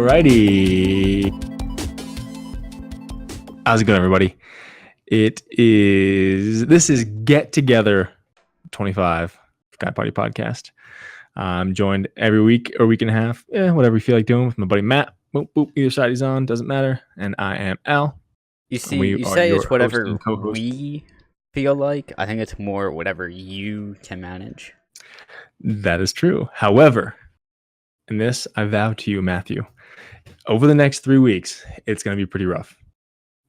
Alrighty. How's it going, everybody? This is Get Together 25, Guy Party Podcast. I'm joined every week or week and a half, whatever you feel like doing, with my buddy Matt. Boop, boop, either side he's on, doesn't matter. And I am Al. You say it's whatever we feel like. I think it's more whatever you can manage. That is true. However, in this, I vow to you, Matthew, over the next 3 weeks, it's going to be pretty rough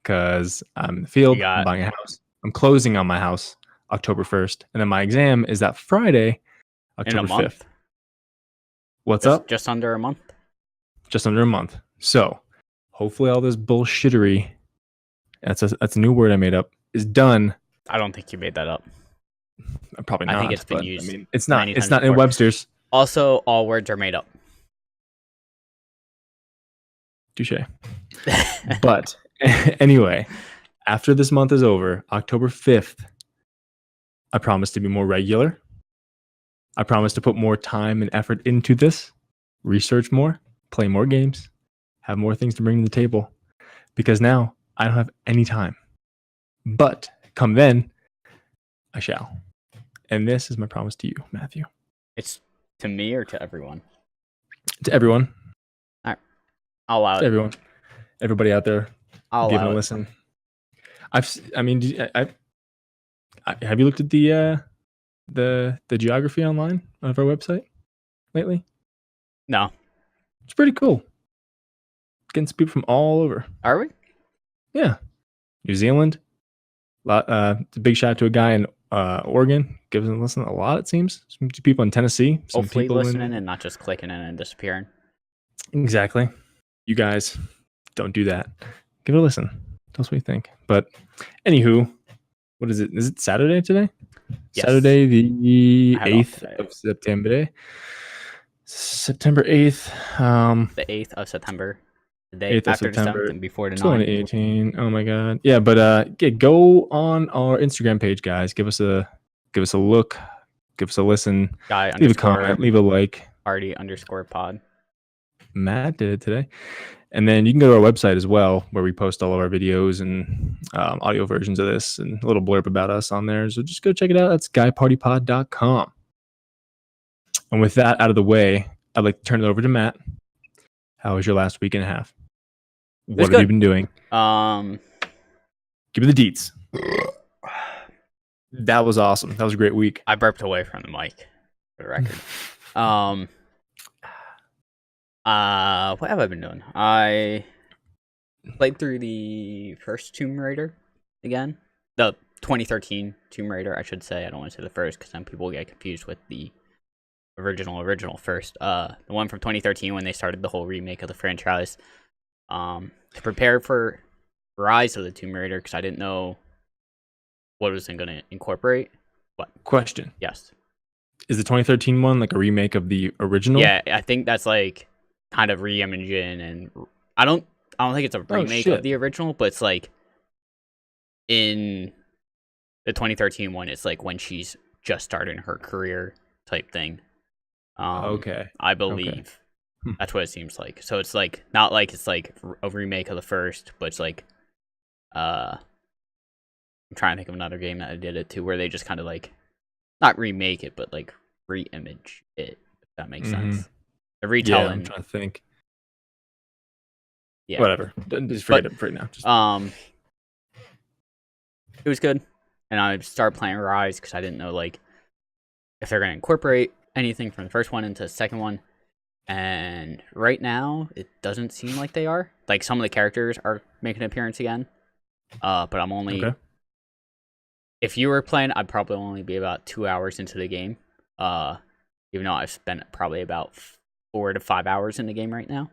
because I'm in the field, I'm buying a house. I'm closing on my house October 1st. And then my exam is that Friday, October 5th. What's up? Just under a month. Just under a month. So hopefully all this bullshittery, that's a new word I made up, is done. I don't think you made that up. Probably not. I think it's been used. I mean, it's not in Webster's. Also, all words are made up. Touche. But anyway, after this month is over, October 5th, I promise to be more regular. I promise to put more time and effort into this, research more, play more games, have more things to bring to the table. Because now I don't have any time. But come then, I shall. And this is my promise to you, Matthew. It's to me or to everyone? To everyone. All right. I'll allow it. To everyone. Everybody out there. I'll give it a listen. Have you looked at the geography online on our website lately? No. It's pretty cool. Getting some people from all over. Are we? Yeah. New Zealand. It's a big shout out to a guy in Oregon. Gives them a listen a lot, it seems. Some people in Tennessee. Some hopefully people listening and not just clicking in and disappearing. Exactly. You guys, don't do that. Give it a listen. Tell us what you think. But anywho, what is it? Is it Saturday today? Yes. Saturday the 8th of September. September 8th. The 8th of September. The day 8th after of September, the 7th and before the 2018. Oh my god. Yeah, but go on our Instagram page, guys. Give us a look. Give us a listen. Leave a comment. Leave a like. Party_pod. Matt did it today. And then you can go to our website as well, where we post all of our videos and audio versions of this and a little blurb about us on there. So just go check it out. That's guypartypod.com. And with that out of the way, I'd like to turn it over to Matt. How was your last week and a half? What have you been doing? Give me the deets. That was awesome. That was a great week. I burped away from the mic, for the record. What have I been doing? I played through the first Tomb Raider again. The 2013 Tomb Raider, I should say. I don't want to say the first because some people get confused with the original first. The one from 2013 when they started the whole remake of the franchise. To prepare for Rise of the Tomb Raider because I didn't know what it was going to incorporate. What? Question. Yes. Is the 2013 one like a remake of the original? Yeah, I think that's like kind of reimagining, and I don't think it's a remake of the original, but it's like in the 2013 one, it's like when she's just starting her career type thing. Okay. I believe that's what it seems like. So it's like not like it's like a remake of the first, but it's like I'm trying to think of another game that I did it to where they just kind of like not remake it, but like re-image it. If that makes sense. A retelling. Yeah, I'm trying to think. Yeah. Whatever. Just forget it right now. It was good, and I started playing Rise because I didn't know like if they're gonna incorporate anything from the first one into the second one. And right now, it doesn't seem like they are. Like some of the characters are making an appearance again, but I'm only. Okay. If you were playing, I'd probably only be about 2 hours into the game. Even though I've spent probably about 4 to 5 hours in the game right now.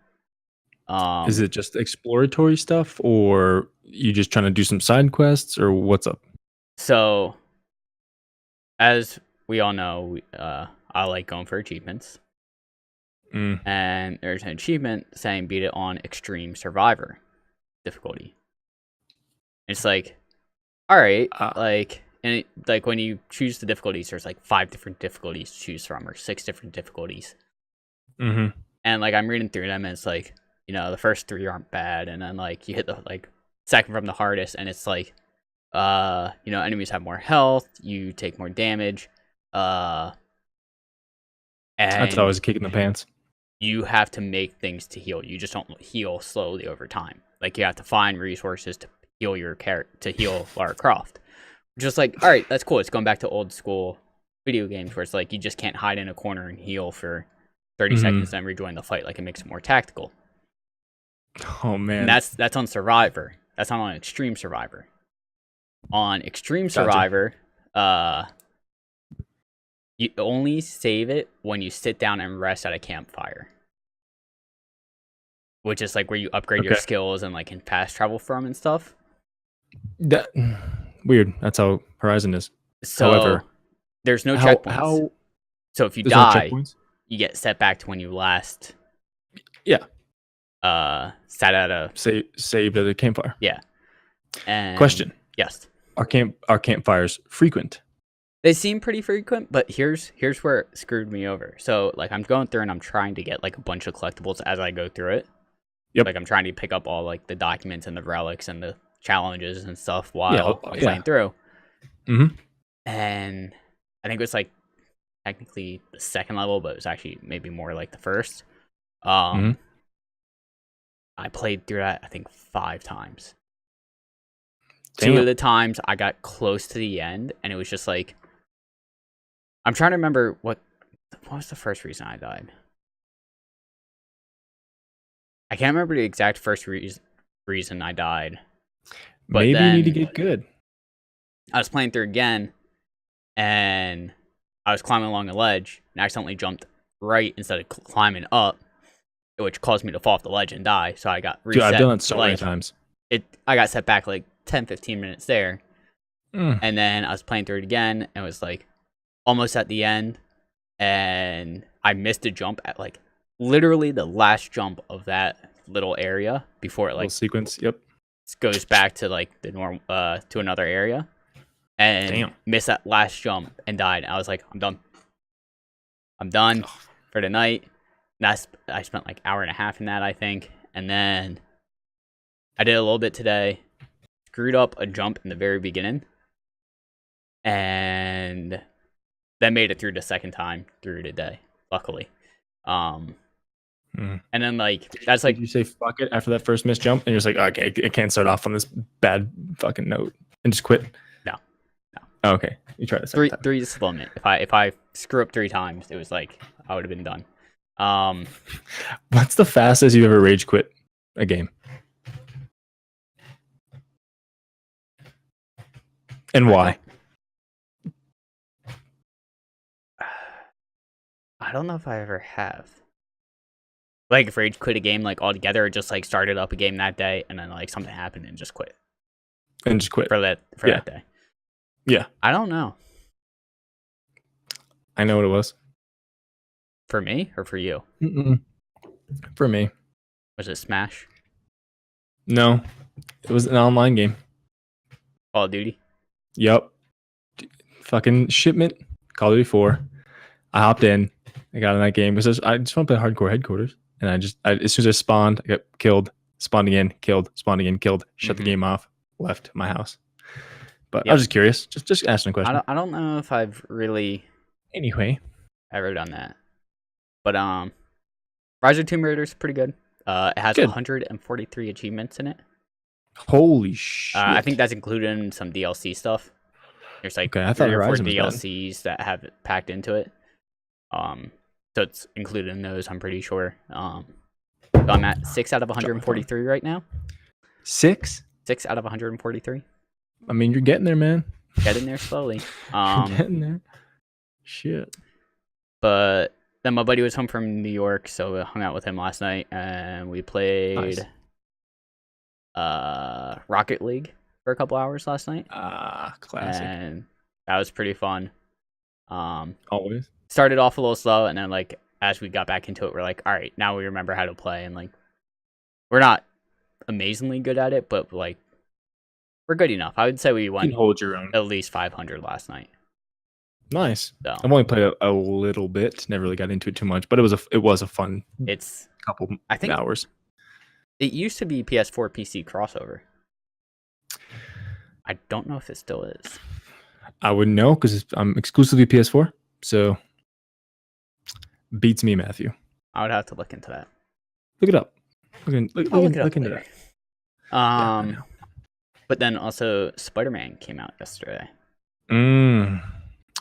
Is it just exploratory stuff, or you just trying to do some side quests, or what's up? So, as we all know, I like going for achievements. And there's an achievement saying beat it on Extreme Survivor difficulty. It's like, all right, and when you choose the difficulties, there's like 5 different difficulties to choose from, or 6 different difficulties. And like I'm reading through them, and it's like, the first 3 aren't bad, and then like you hit the like second from the hardest, and it's like enemies have more health, you take more damage, That's and always a kick in the pants. you have to make things to heal. You just don't heal slowly over time. Like you have to find resources to heal your to heal Lara Croft. Just like, all right, that's cool. It's going back to old school video games where it's like you just can't hide in a corner and heal for 30 seconds and rejoin the fight. Like it makes it more tactical. Oh man, And that's on Survivor. That's not on Extreme Survivor. On Extreme Gotcha. Survivor, you only save it when you sit down and rest at a campfire, which is like where you upgrade your Okay. skills and like can fast travel from and stuff. that weird. That's how Horizon is. So However, there's no how checkpoints. So if you there's no die, checkpoints? you get set back to when you last Yeah. sat at a Saved at a campfire. and Question: Yes. Are campfires frequent? They seem pretty frequent, but here's where it screwed me over. So like I'm going through and I'm trying to get like a bunch of collectibles as I go through it. Yep. Like I'm trying to pick up all like the documents and the relics and the challenges and stuff while Yeah, I'm playing through. Mhm. And I think it was like technically the second level, but it was actually maybe more like the first. Mhm. I played through that I think 5 times. Damn. 2 of the times I got close to the end, and it was just like I'm trying to remember what was the first reason I died. I can't remember the exact first reason I died. But Maybe you need to then- get good. I was playing through again, and I was climbing along a ledge and accidentally jumped right instead of climbing up, which caused me to fall off the ledge and die. So I got Dude, reset. I've done that so many like, times. I got set back like 10-15 minutes there. Mm. And then I was playing through it again, and it was like almost at the end, and I missed a jump at like literally the last jump of that little area before it Little like sequence. Yep. goes back to like the normal to another area, and Damn. missed that last jump and died. I was like, I'm done for the night. I spent like hour and a half in that, I think, and then I did a little bit today. Screwed up a jump in the very beginning, and then made it through the second time through today, luckily. Mm. And then like that's like Did you say fuck it after that first missed jump, and you're just like, okay, I can't start off on this bad fucking note and just quit? No. Oh, okay, you try the second time. three is the limit. If I screw up 3 times, it was like I would have been done. What's the fastest you ever rage quit a game? And why? I don't know if I ever have. Like if rage quit a game like altogether, or just like started up a game that day and then like something happened and just quit And just quit. for Yeah. that day. Yeah. I don't know. I know what it was. For me or for you? Mm-mm. For me, Was it Smash? no. It was an online game. Call of Duty? Yup. Fucking shipment. Call of Duty 4. I hopped in. I got in that game because I just want to play hardcore headquarters. And as soon as I spawned, I got killed. Spawned again, killed. Spawned again, killed. Shut the Mhm. game off. Left my house. But I Yep. was just curious. Just asking a question. I don't know if I've really Anyway. ever done that. But Rise of Tomb Raider is pretty good. It has Good. 143 achievements in it. Holy shit. I think that's included in some DLC stuff. There's like Okay, I thought 3 or 4 Horizon was bad. DLCs that have it packed into it. So it's included in those, I'm pretty sure. So I'm at 6 out of 143 right now. 6? 6 out of 143. I mean, you're getting there, man. Getting there slowly. You're getting there. Shit. But then my buddy was home from New York, so I hung out with him last night, and we played Rocket League for a couple hours last night, Classic. and that was pretty fun. Always. Started off a little slow, and then like as we got back into it, we're like, all right, now we remember how to play, and like we're not amazingly good at it, but like we're good enough. I would say we You went can hold your own. at least 500 last night. Nice. So I've only played a little bit. Never really got into it too much, but it was a fun it's couple I think hours. It used to be PS4 PC crossover. I don't know if it still is. I wouldn't know because I'm exclusively PS4. So beats me, Matthew. I would have to look into that. Look it up. I'll look it up Look into later. that. Yeah, I know. But then also Spider-Man came out yesterday.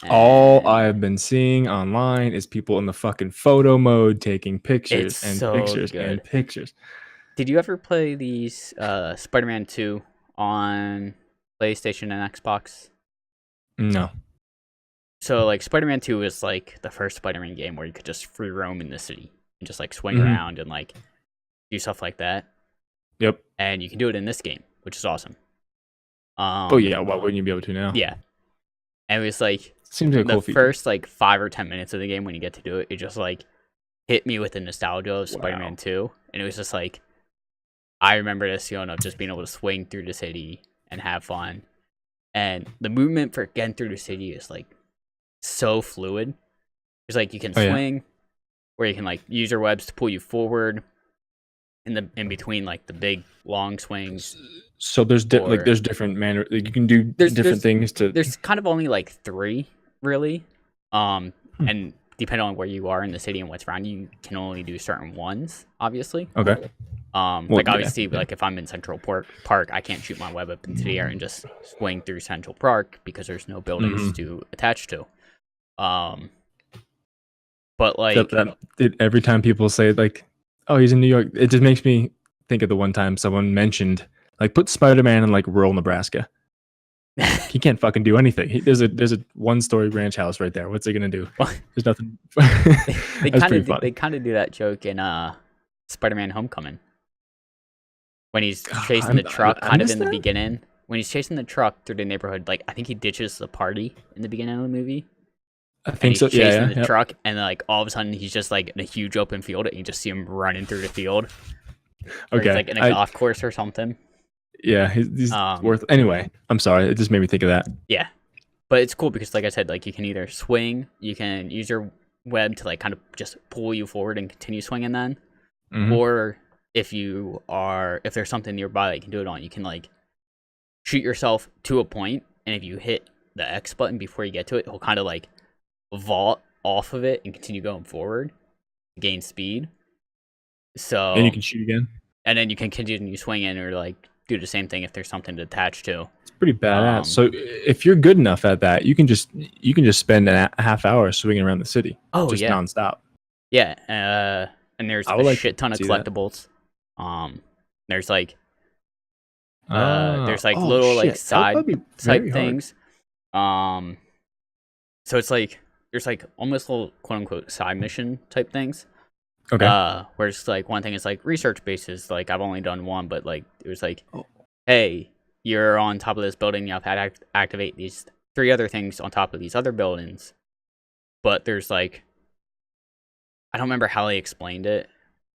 All and I've been seeing online is people in the fucking photo mode taking pictures It's and so pictures good. and pictures. Did you ever play these Spider-Man 2 on PlayStation and Xbox? No. So like Spider-Man 2 is like the first Spider-Man game where you could just free roam in the city and just like swing Mhm. around and like do stuff like that. Yep. And you can do it in this game, which is awesome. Oh yeah, why wouldn't you be able to now? Yeah. And it was like Seems like a the cool feature. first like 5 or 10 minutes of the game when you get to do it, it just like hit me with the nostalgia of Spider-Man 2. And it was just like, I remember this feeling of just being able to swing through the city and have fun. And the movement for getting through the city is like so fluid. It's like you can Oh, yeah. swing, or you can like use your webs to pull you forward in between like the big long swings. So there's Or- there's different manner, like you can do different things to. There's kind of only like 3 really. Hmm. And depending on where you are in the city and what's around you, you can only do certain ones, obviously. Okay. Like yeah, obviously, yeah. like if I'm in Central Park, I can't shoot my web up into the air and just swing through Central Park because there's no buildings Mhm. to attach to. But like, Every time people say like, "Oh, he's in New York," it just makes me think of the one time someone mentioned like, put Spider-Man in like rural Nebraska. He can't fucking do anything. There's a 1-story ranch house right there. What's he gonna do? There's nothing. they That's kind pretty of funny. they kind of do that joke in Spider-Man: Homecoming when he's Oh, chasing the truck, I kind of missed in the that? beginning. When he's chasing the truck through the neighborhood, like I think he ditches the party in the beginning of the movie. I And think he's so. chasing Yeah, the yeah. truck, and like all of a sudden he's just like in a huge open field, and you just see him running through the field. Or Okay. he's like in a golf course or something. Yeah, he's Um, worth. Anyway, I'm sorry. It just made me think of that. Yeah, but it's cool because, like I said, like you can either swing, you can use your web to like kind of just pull you forward and continue swinging, then, Mhm. or if there's something nearby that you can do it on, you can like shoot yourself to a point, and if you hit the X button before you get to it, it'll kind of like vault off of it and continue going forward, to gain speed. So And you can shoot again. and then you can continue swinging or like do the same thing if there's something to attach to. It's pretty badass. Um, So if you're good enough at that, you can just spend a half hour swinging around the city, Oh just yeah, nonstop. yeah. And there's I would a like shit ton to of see that. collectibles. There's like Ah, there's like oh, little like shit. side That'd be type very hard. things. So it's like there's like almost little quote unquote side mission type things. Okay. Where it's like one thing is like research bases. Like I've only done one, but like it was like, Oh. hey, you're on top of this building. You have to activate these 3 other things on top of these other buildings. But there's like, I don't remember how they explained it.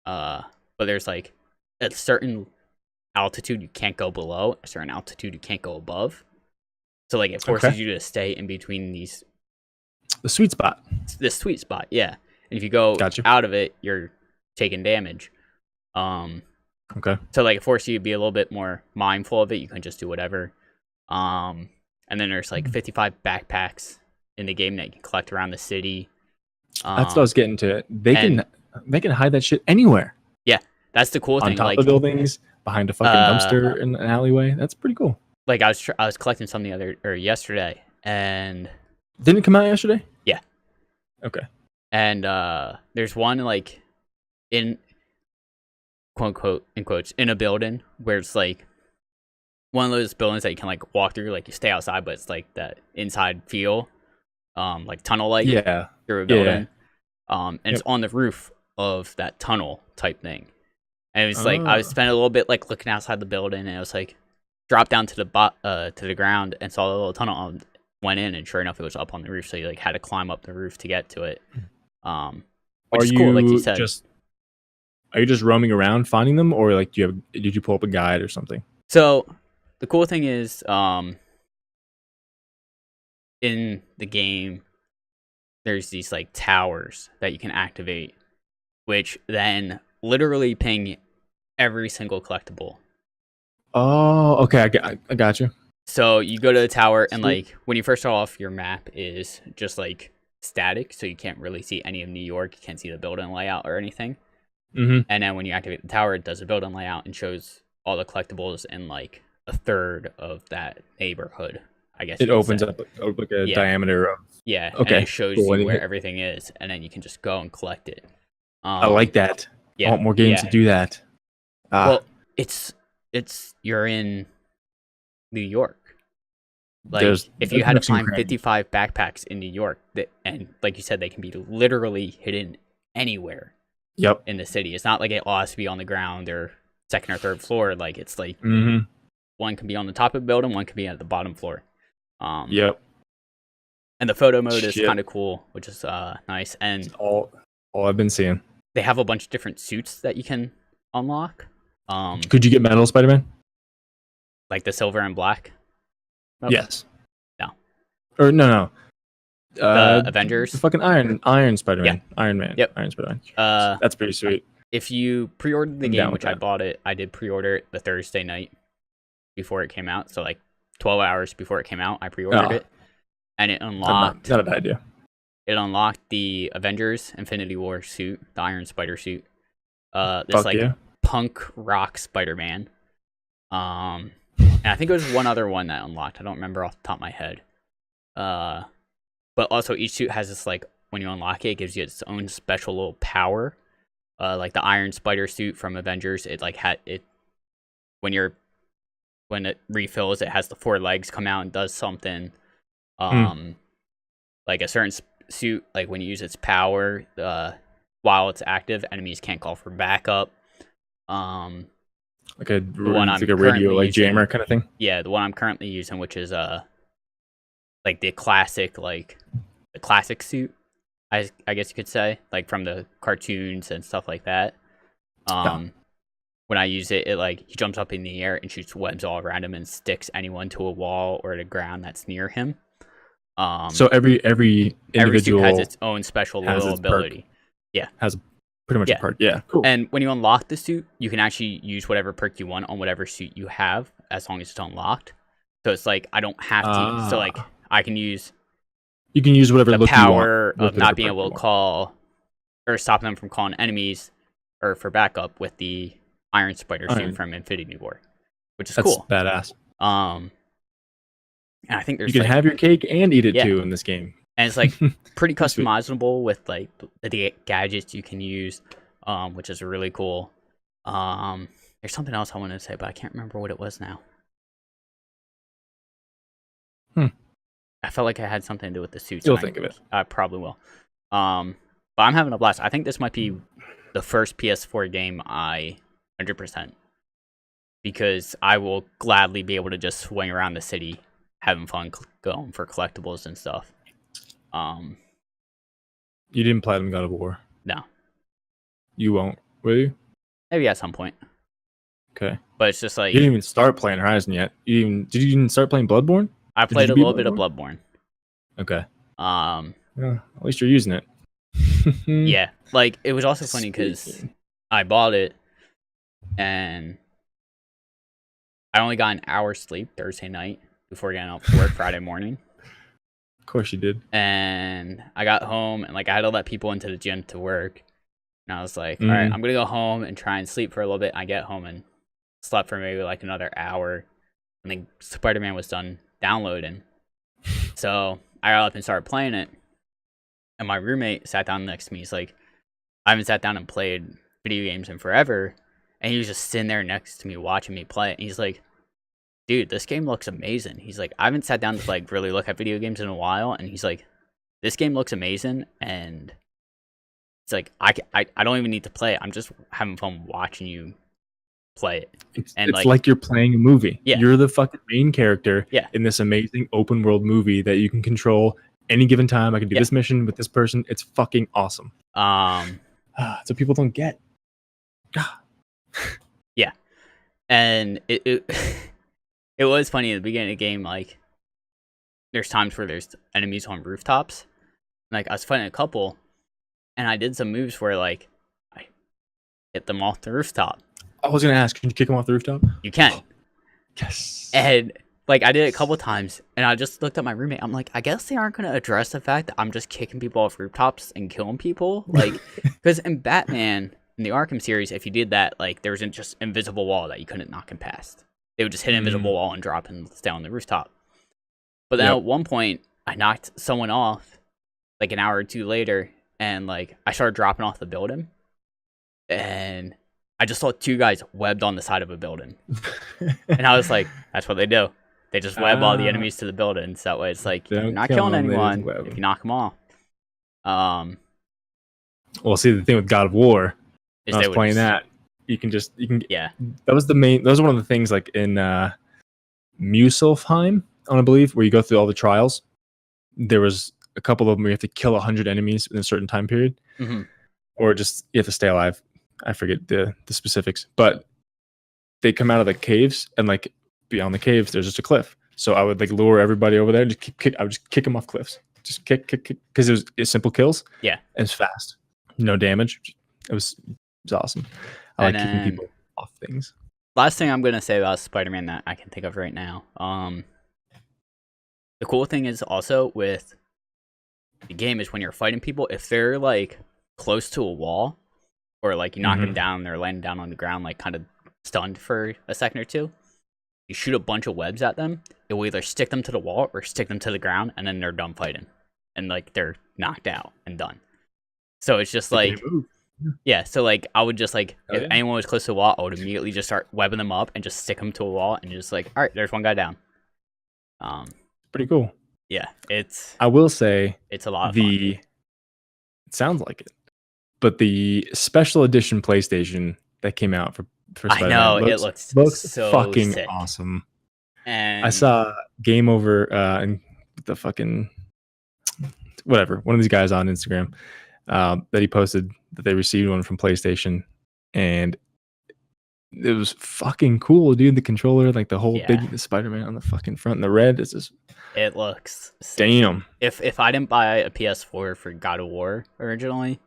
But there's like a certain altitude you can't go below, a certain altitude you can't go above. So like it forces Okay. you to stay in between The sweet spot. this sweet spot, yeah. And if you go Gotcha. out of it, you're taking damage. Okay. So like it forces you to be a little bit more mindful of it. You can just do whatever. And then there's like 55 backpacks in the game that you can collect around the city. That's what I was getting to. They can hide that shit anywhere. That's the cool On thing. top Like of buildings, behind a fucking dumpster in an alleyway. That's pretty cool. like I was collecting some yesterday, and Didn't it come out yesterday? Yeah. Okay. and there's one like in quote unquote in quotes in a building where it's like one of those buildings that you can like walk through, like you stay outside, but it's like that inside feel, like tunnel like Yeah. through a Yeah. building. And it's on the roof of that tunnel type thing. And it was like I was Oh. spending a little bit like looking outside the building, and it was like dropped down to the ground and saw the little tunnel and went in, and sure enough it was up on the roof, so you like had to climb up the roof to get to it. Which is cool, like you said. Are you just roaming around finding them, or like did you pull up a guide or something? So the cool thing is, in the game, there's these like towers that you can activate, which then literally ping every single collectible. Oh, okay. I got you. So you go to the tower, and Sweet. like when you first start off, your map is just like static, so you can't really see any of New York. You can't see the building layout or anything. Mm-hmm. And then when you activate the tower, it does a building layout and shows all the collectibles in like a third of that neighborhood. I guess It you could opens say. up like a Yeah. diameter of. Yeah, and Okay, it shows cool. you And where everything is, and then you can just go and collect it. I like that. Yeah, I want more games to do that. Well, it's you're in New York. Like if you had to find 55 backpacks in New York, and like you said, they can be literally hidden anywhere. Yep. In the city, it's not like it all has to be on the ground or second or third floor. Like it's like one can be on the top of the building, one can be at the bottom floor. Yep. And the photo mode is kind of cool, which is nice. And it's all I've been seeing. They have a bunch of different suits that you can unlock. Could you get Metal Spider-Man? Like the silver and black? Oh. Yes. No. Or no. The Avengers? The fucking Iron Spider-Man. Yeah. Iron Man. Yep. Iron Spider-Man. That's pretty sweet. If you pre-ordered the game, which I bought it, I did pre-order it the Thursday night before it came out. So like 12 hours before it came out, I pre-ordered it. And it unlocked... Not a bad idea. It unlocked the Avengers Infinity War suit, the Iron Spider suit. This punk rock Spider-Man. And I think it was one other one that unlocked. I don't remember off the top of my head. But also each suit has this like when you unlock it, it gives you its own special little power. Like the Iron Spider suit from Avengers, it like had it when it refills, it has the 4 legs come out and does something. Like a certain suit, like when you use its power, while it's active, enemies can't call for backup. Like a radio, like jammer kind of thing. Yeah, the one I'm currently using, which is like the classic suit, I guess you could say, like from the cartoons and stuff like that. When I use it, it like he jumps up in the air and shoots webs all around him and sticks anyone to a wall or the ground that's near him. So every individual suit has its own special little ability. Perk. Yeah, has pretty much a perk. Yeah, cool. And when you unlock the suit, you can actually use whatever perk you want on whatever suit you have, as long as it's unlocked. So it's like I don't have to. So like I can use. You can use whatever the power of not being able to call or stop them from calling enemies or for backup with the Iron Spider suit from Infinity War, which is cool. Badass. And I think you can have your cake and eat it too in this game. And it's like pretty customizable with like the gadgets you can use, which is really cool. There's something else I wanted to say, but I can't remember what it was now. I felt like I had something to do with the suits. You'll think of it. I probably will. But I'm having a blast. I think this might be the first PS4 game I 100%, because I will gladly be able to just swing around the city, having fun, going for collectibles and stuff. You didn't platinum God of War? No. You won't, will you? Maybe at some point. Okay. But it's just like you didn't even start playing Horizon yet. Did you even start playing Bloodborne? I played a little bit of Bloodborne. Okay. Yeah, at least you're using it. Yeah. Like it was also funny because I bought it and I only got an hour's sleep Thursday night before getting up to work Friday morning. Of course you did. And I got home and like I had to let people into the gym to work. And I was like, all right, I'm gonna go home and try and sleep for a little bit. I get home and slept for maybe like another hour. And then Spider-Man was done downloading. So I got up and started playing it. And my roommate sat down next to me. He's like, I haven't sat down and played video games in forever. And he was just sitting there next to me watching me play it. And he's like, dude, this game looks amazing. He's like, I haven't sat down to like really look at video games in a while. And he's like, this game looks amazing. And it's like, I don't even need to play it. I'm just having fun watching you play it. It's like you're playing a movie. Yeah. You're the fucking main character in this amazing open world movie that you can control any given time. I can do this mission with this person. It's fucking awesome. So people don't get. Yeah. And it it was funny at the beginning of the game, like there's times where there's enemies on rooftops. Like I was fighting a couple and I did some moves where like I hit them off the rooftop. I was gonna ask, can you kick him off the rooftop? You can. Yes. And like I did it a couple times, and I just looked at my roommate. I'm like, I guess they aren't gonna address the fact that I'm just kicking people off rooftops and killing people. Like, because in Batman in the Arkham series, if you did that, like there was just invisible wall that you couldn't knock him past. They would just hit an invisible wall and drop and stay on the rooftop. But then at one point, I knocked someone off, like an hour or two later, and like I started dropping off the building, and I just saw two guys webbed on the side of a building, and I was like, "That's what they do. They just web all the enemies to the building. So that way, it's like you're not killing anyone if you knock them off." Well, see, the thing with God of War, Is I was they would playing just- that. You can Yeah, that was one of the things like in Muspelheim, I believe, where you go through all the trials. There was a couple of them where you have to kill 100 enemies in a certain time period, or just you have to stay alive. I forget the specifics, but they come out of the caves, and like beyond the caves, there's just a cliff. So I would like lure everybody over there, and just kick. I would just kick them off cliffs, just kick, because it's simple kills. Yeah, and it's fast, no damage. It was awesome. I like kicking people off things. Last thing I'm gonna say about Spider-Man that I can think of right now. The cool thing is also with the game is when you're fighting people, if they're like close to a wall, or like you knock them down, they're laying down on the ground, like kind of stunned for a second or two. You shoot a bunch of webs at them. It will either stick them to the wall or stick them to the ground, and then they're done fighting, and like they're knocked out and done. So it's just like. Yeah, so like I would just like if anyone was close to a wall, I would immediately just start webbing them up and just stick them to a wall and just like, all right, there's one guy down. Pretty cool. Yeah, I will say it's a lot of fun. It sounds like it, but the special edition PlayStation that came out for Spider-Man, I know it looks so fucking sick. awesome. And I saw Game Over and the fucking whatever, one of these guys on Instagram that he posted that they received one from PlayStation, and it was fucking cool, dude. The controller, like the whole big Spider-Man on the fucking front, and the red is just. It looks sick. Damn. If I didn't buy a PS4 for God of War originally,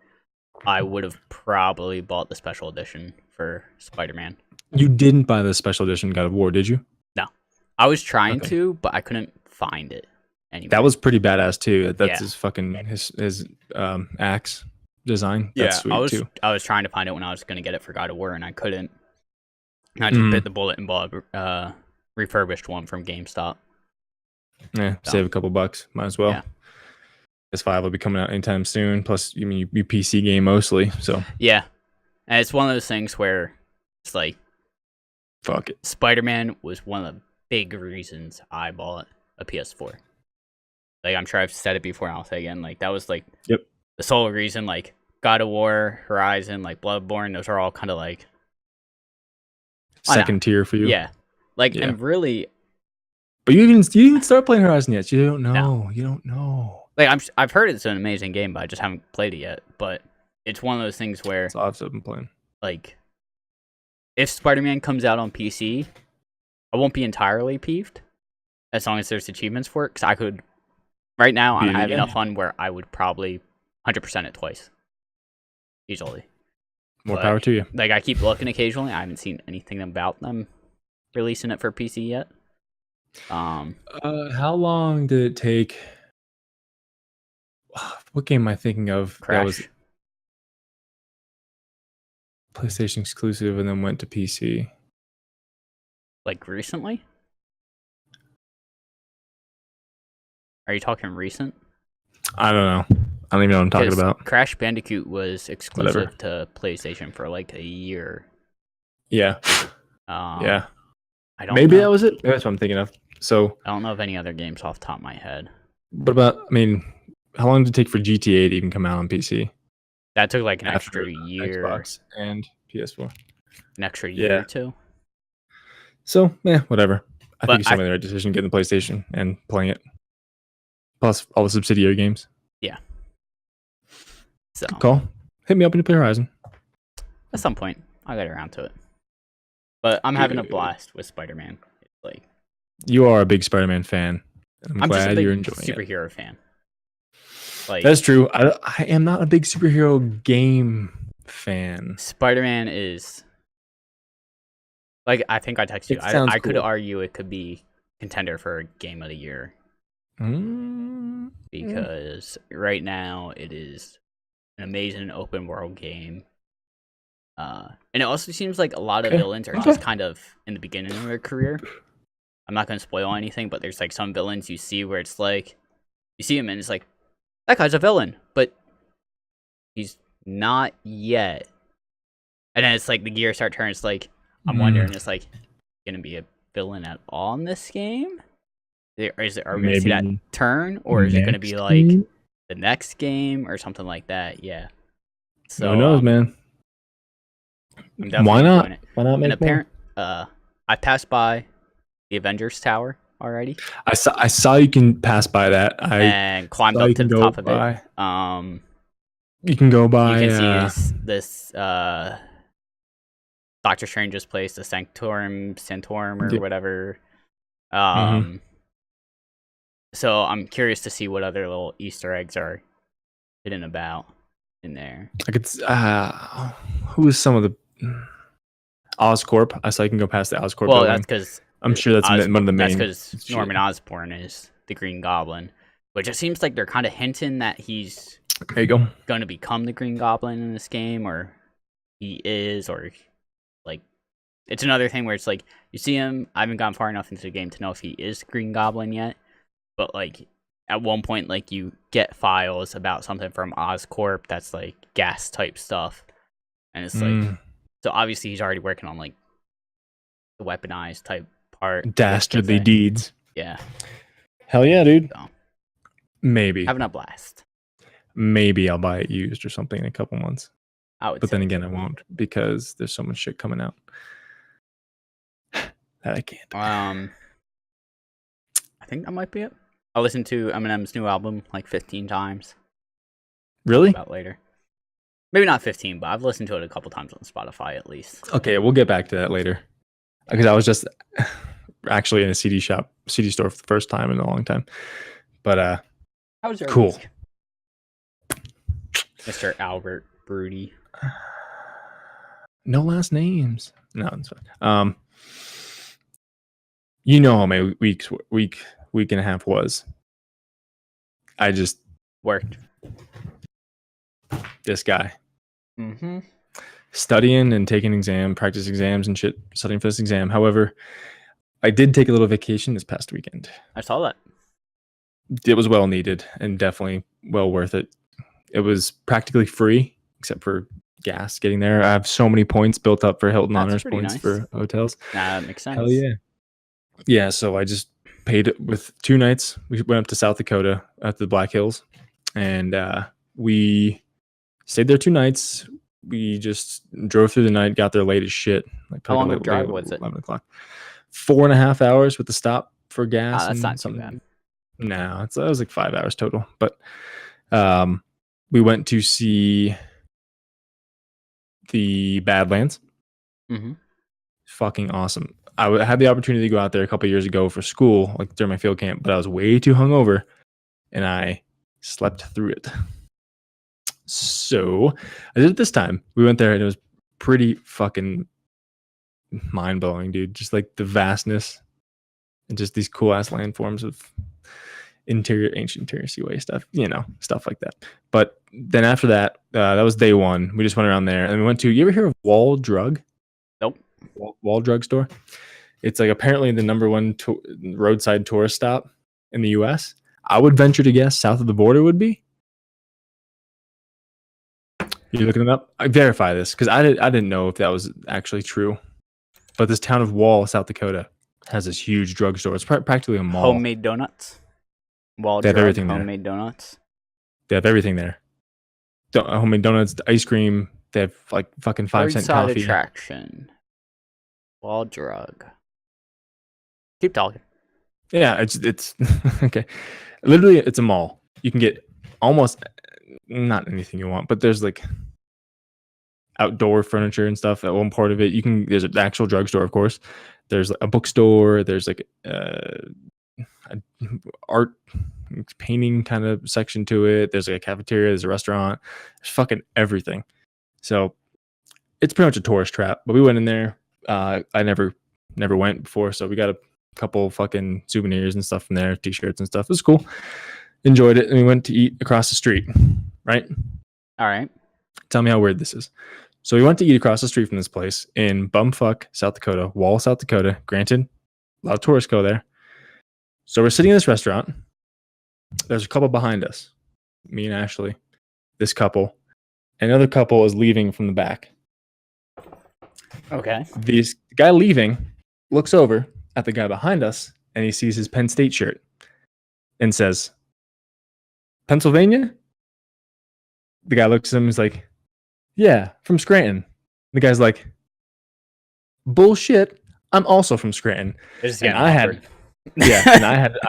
I would have probably bought the special edition for Spider-Man. You didn't buy the special edition God of War, did you? No, I was trying to, but I couldn't find it anywhere. That was pretty badass too. That's his fucking his axe design. That's sweet too. I was trying to find it when I was gonna get it for God of War, and I couldn't. And I just bit the bullet and bought a refurbished one from GameStop. Yeah, save a couple bucks. Might as well. Yeah. PS5 will be coming out anytime soon. Plus, you PC game mostly, so yeah. And it's one of those things where it's like, fuck it. Spider-Man was one of the big reasons I bought a PS4. Like, I'm sure I've said it before, and I'll say it again. Like, that was like the sole reason. Like, God of War, Horizon, like Bloodborne, those are all kind of like second tier for you. Yeah. Like, and really. But you didn't start playing Horizon yet. You don't know. No. You don't know. Like, I've heard it's an amazing game, but I just haven't played it yet. But it's one of those things where. That's all I've been playing. Like, if Spider-Man comes out on PC, I won't be entirely peeved, as long as there's achievements for it. Because I could, right now, I have enough fun where I would probably 100% it twice, easily. More power to you. Like, I keep looking occasionally. I haven't seen anything about them releasing it for PC yet. How long did it take? What game am I thinking of? Crash. That was PlayStation exclusive and then went to PC. Like recently? Are you talking recent? I don't know. I don't even know what I'm talking about. Crash Bandicoot was exclusive to PlayStation for like a year. Yeah. Yeah. I don't Maybe know. that was it. Maybe that's what I'm thinking of. So I don't know of any other games off the top of my head. What about, I mean, how long did it take for GTA to even come out on PC? That took like an extra year. Xbox and PS4. An extra year or two. So, whatever. I think it's the right decision getting the PlayStation and playing it. Plus all the subsidiary games. Yeah. So good call. Hit me up when you play Horizon. At some point, I'll get around to it. But I'm having a blast with Spider-Man. It's like, you are a big Spider-Man fan. I'm glad just a big you're enjoying superhero fan. Like, that's true. I am not a big superhero game fan. Spider-Man is Like I think I texted you. It sounds I could cool. argue it could be contender for game of the year because right now it is an amazing open world game. And it also seems like a lot of Okay. villains are just kind of in the beginning of their career. I'm not gonna spoil anything, but there's like some villains you see where it's like you see him and it's like that guy's a villain, but he's not yet. And then it's like the gears start turning. It's like I'm wondering, it's like gonna be a villain at all in this game? Are we gonna see that Maybe turn, or is it gonna be next like game? the next game or something like that? Yeah. So Who knows, man? I'm definitely Why not? enjoying it. Why not And make more? apparent, I passed by the Avengers Tower already I saw you can pass by that. I and climbed saw you up to can the go top of by. it. You can go by. You can see this Doctor Strange's place, the Sanctorum or Yep. whatever. Mhm. So I'm curious to see what other little Easter eggs are hidden about in there. I could. Who is some of the Oscorp? I saw you can go past the Oscorp Well, building. that's because I'm sure that's one of the that's main. because shit. Norman Osborn is the Green Goblin, which it seems like they're kind of hinting that he's There you go. going to become the Green Goblin in this game, or he is, or like it's another thing where it's like you see him. I haven't gotten far enough into the game to know if he is Green Goblin yet, but like at one point, like you get files about something from Oscorp that's like gas type stuff, and it's like so obviously he's already working on like the weaponized type part. Dastardly deeds. Yeah, Hell yeah, dude. So. Maybe. having a blast. Maybe I'll buy it used or something in a couple months. I would But say. then again, I won't because there's so much shit coming out that I can't. I think that might be it. I listened to Eminem's new album like 15 times. Really? About later. Maybe not 15, but I've listened to it a couple times on Spotify at least. Okay, we'll get back to that later. Because I was just actually in a CD store for the first time in a long time. But How was your cool. week, Mr. Albert Broody? No last names. No, it's fine. You know how my week and a half was. I just Worked. this guy Mm-hmm. studying and taking practice exams and shit, studying for this exam. However, I did take a little vacation this past weekend. I saw that. It was well needed and definitely well worth it. It was practically free except for gas getting there. I have so many points built up for Hilton That's Honors pretty points nice. for hotels. Nah, that makes sense. Hell yeah. Yeah, so I just paid it with 2 nights. We went up to South Dakota at the Black Hills, and we stayed there 2 nights. We just drove through the night, got there late as shit. Like How long probably of a drive was it? 11 o'clock. 4.5 hours with the stop for gas. That's and not too something. bad. No, it was like 5 hours total. But we went to see the Badlands. Mm-hmm. Fucking awesome. I had the opportunity to go out there a couple of years ago for school, like during my field camp, but I was way too hungover and I slept through it. So I did it this time. We went there and it was pretty fucking mind blowing, dude. Just like the vastness and just these cool ass landforms of ancient interior seaway stuff, stuff like that. But then after that, that was day 1. We just went around there and we went to, you ever hear of Wall Drug? Nope. Wall Drug Store. It's like apparently the number 1 roadside tourist stop in the US. I would venture to guess south of the border would be. You looking it up? I verify this because I didn't know if that was actually true. But this town of Wall, South Dakota, has this huge drugstore. It's practically a mall. Homemade donuts. Wall They have Drug, everything there. homemade donuts. They have everything there. Homemade donuts, ice cream. They have like fucking 5-cent Roadside coffee. attraction. Wall Drug. Keep talking. Yeah, it's okay. Literally, it's a mall. You can get almost not anything you want, but there's like outdoor furniture and stuff at one part of it. There's an actual drugstore, of course. There's a bookstore. There's like an art painting kind of section to it. There's like a cafeteria. There's a restaurant. There's fucking everything. So it's pretty much a tourist trap. But we went in there. I never went before, so we got a couple fucking souvenirs and stuff from there, t-shirts and stuff. It was cool. Enjoyed it, and we went to eat across the street. Right? All right. Tell me how weird this is. So we went to eat across the street from this place in bumfuck South Dakota, Wall, South Dakota. Granted, a lot of tourists go there. So we're sitting in this restaurant. There's a couple behind us, me and Ashley. This couple, another couple is leaving from the back. Okay. The guy leaving looks over at the guy behind us, and he sees his Penn State shirt and says, "Pennsylvania?" The guy looks at him and is like, "Yeah, from Scranton." The guy's like, "Bullshit, I'm also from Scranton." And I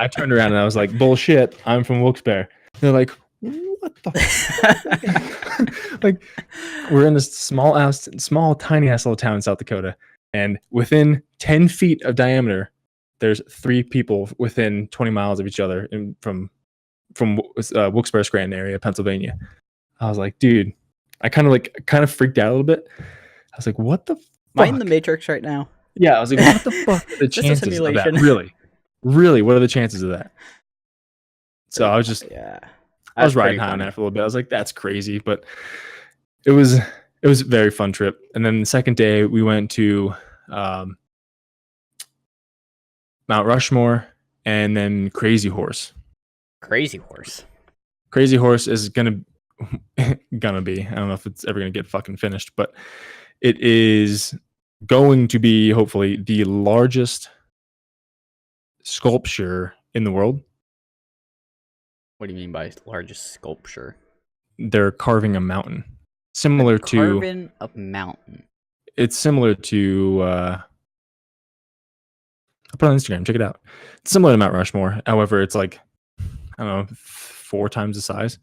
turned around and I was like, "Bullshit, I'm from Wilkes-Barre." They're like, "What the fuck?" Like, we're in this small, tiny ass little town in South Dakota, and within 10 feet of diameter, there's 3 people within 20 miles of each other from Wilkes-Barre, Scranton area, Pennsylvania. I was like, dude, I kind of freaked out a little bit. I was like, what the fuck? Am I in the Matrix right now? Yeah, I was like, what the fuck are the Is this a chances of that? simulation? Really, what are the chances of that? So I was just, Yeah. I was riding high on that for a little bit. I was like, that's crazy, but it was a very fun trip. And then the second day we went to Mount Rushmore and then Crazy Horse. Crazy Horse. Crazy Horse is gonna be. I don't know if it's ever gonna get fucking finished, but it is going to be hopefully the largest sculpture in the world. What do you mean by largest sculpture? They're carving a mountain, similar to carving a mountain. It's similar to. I'll put it on Instagram. Check it out. It's similar to Mount Rushmore. However, it's like, I don't know, 4 times the size.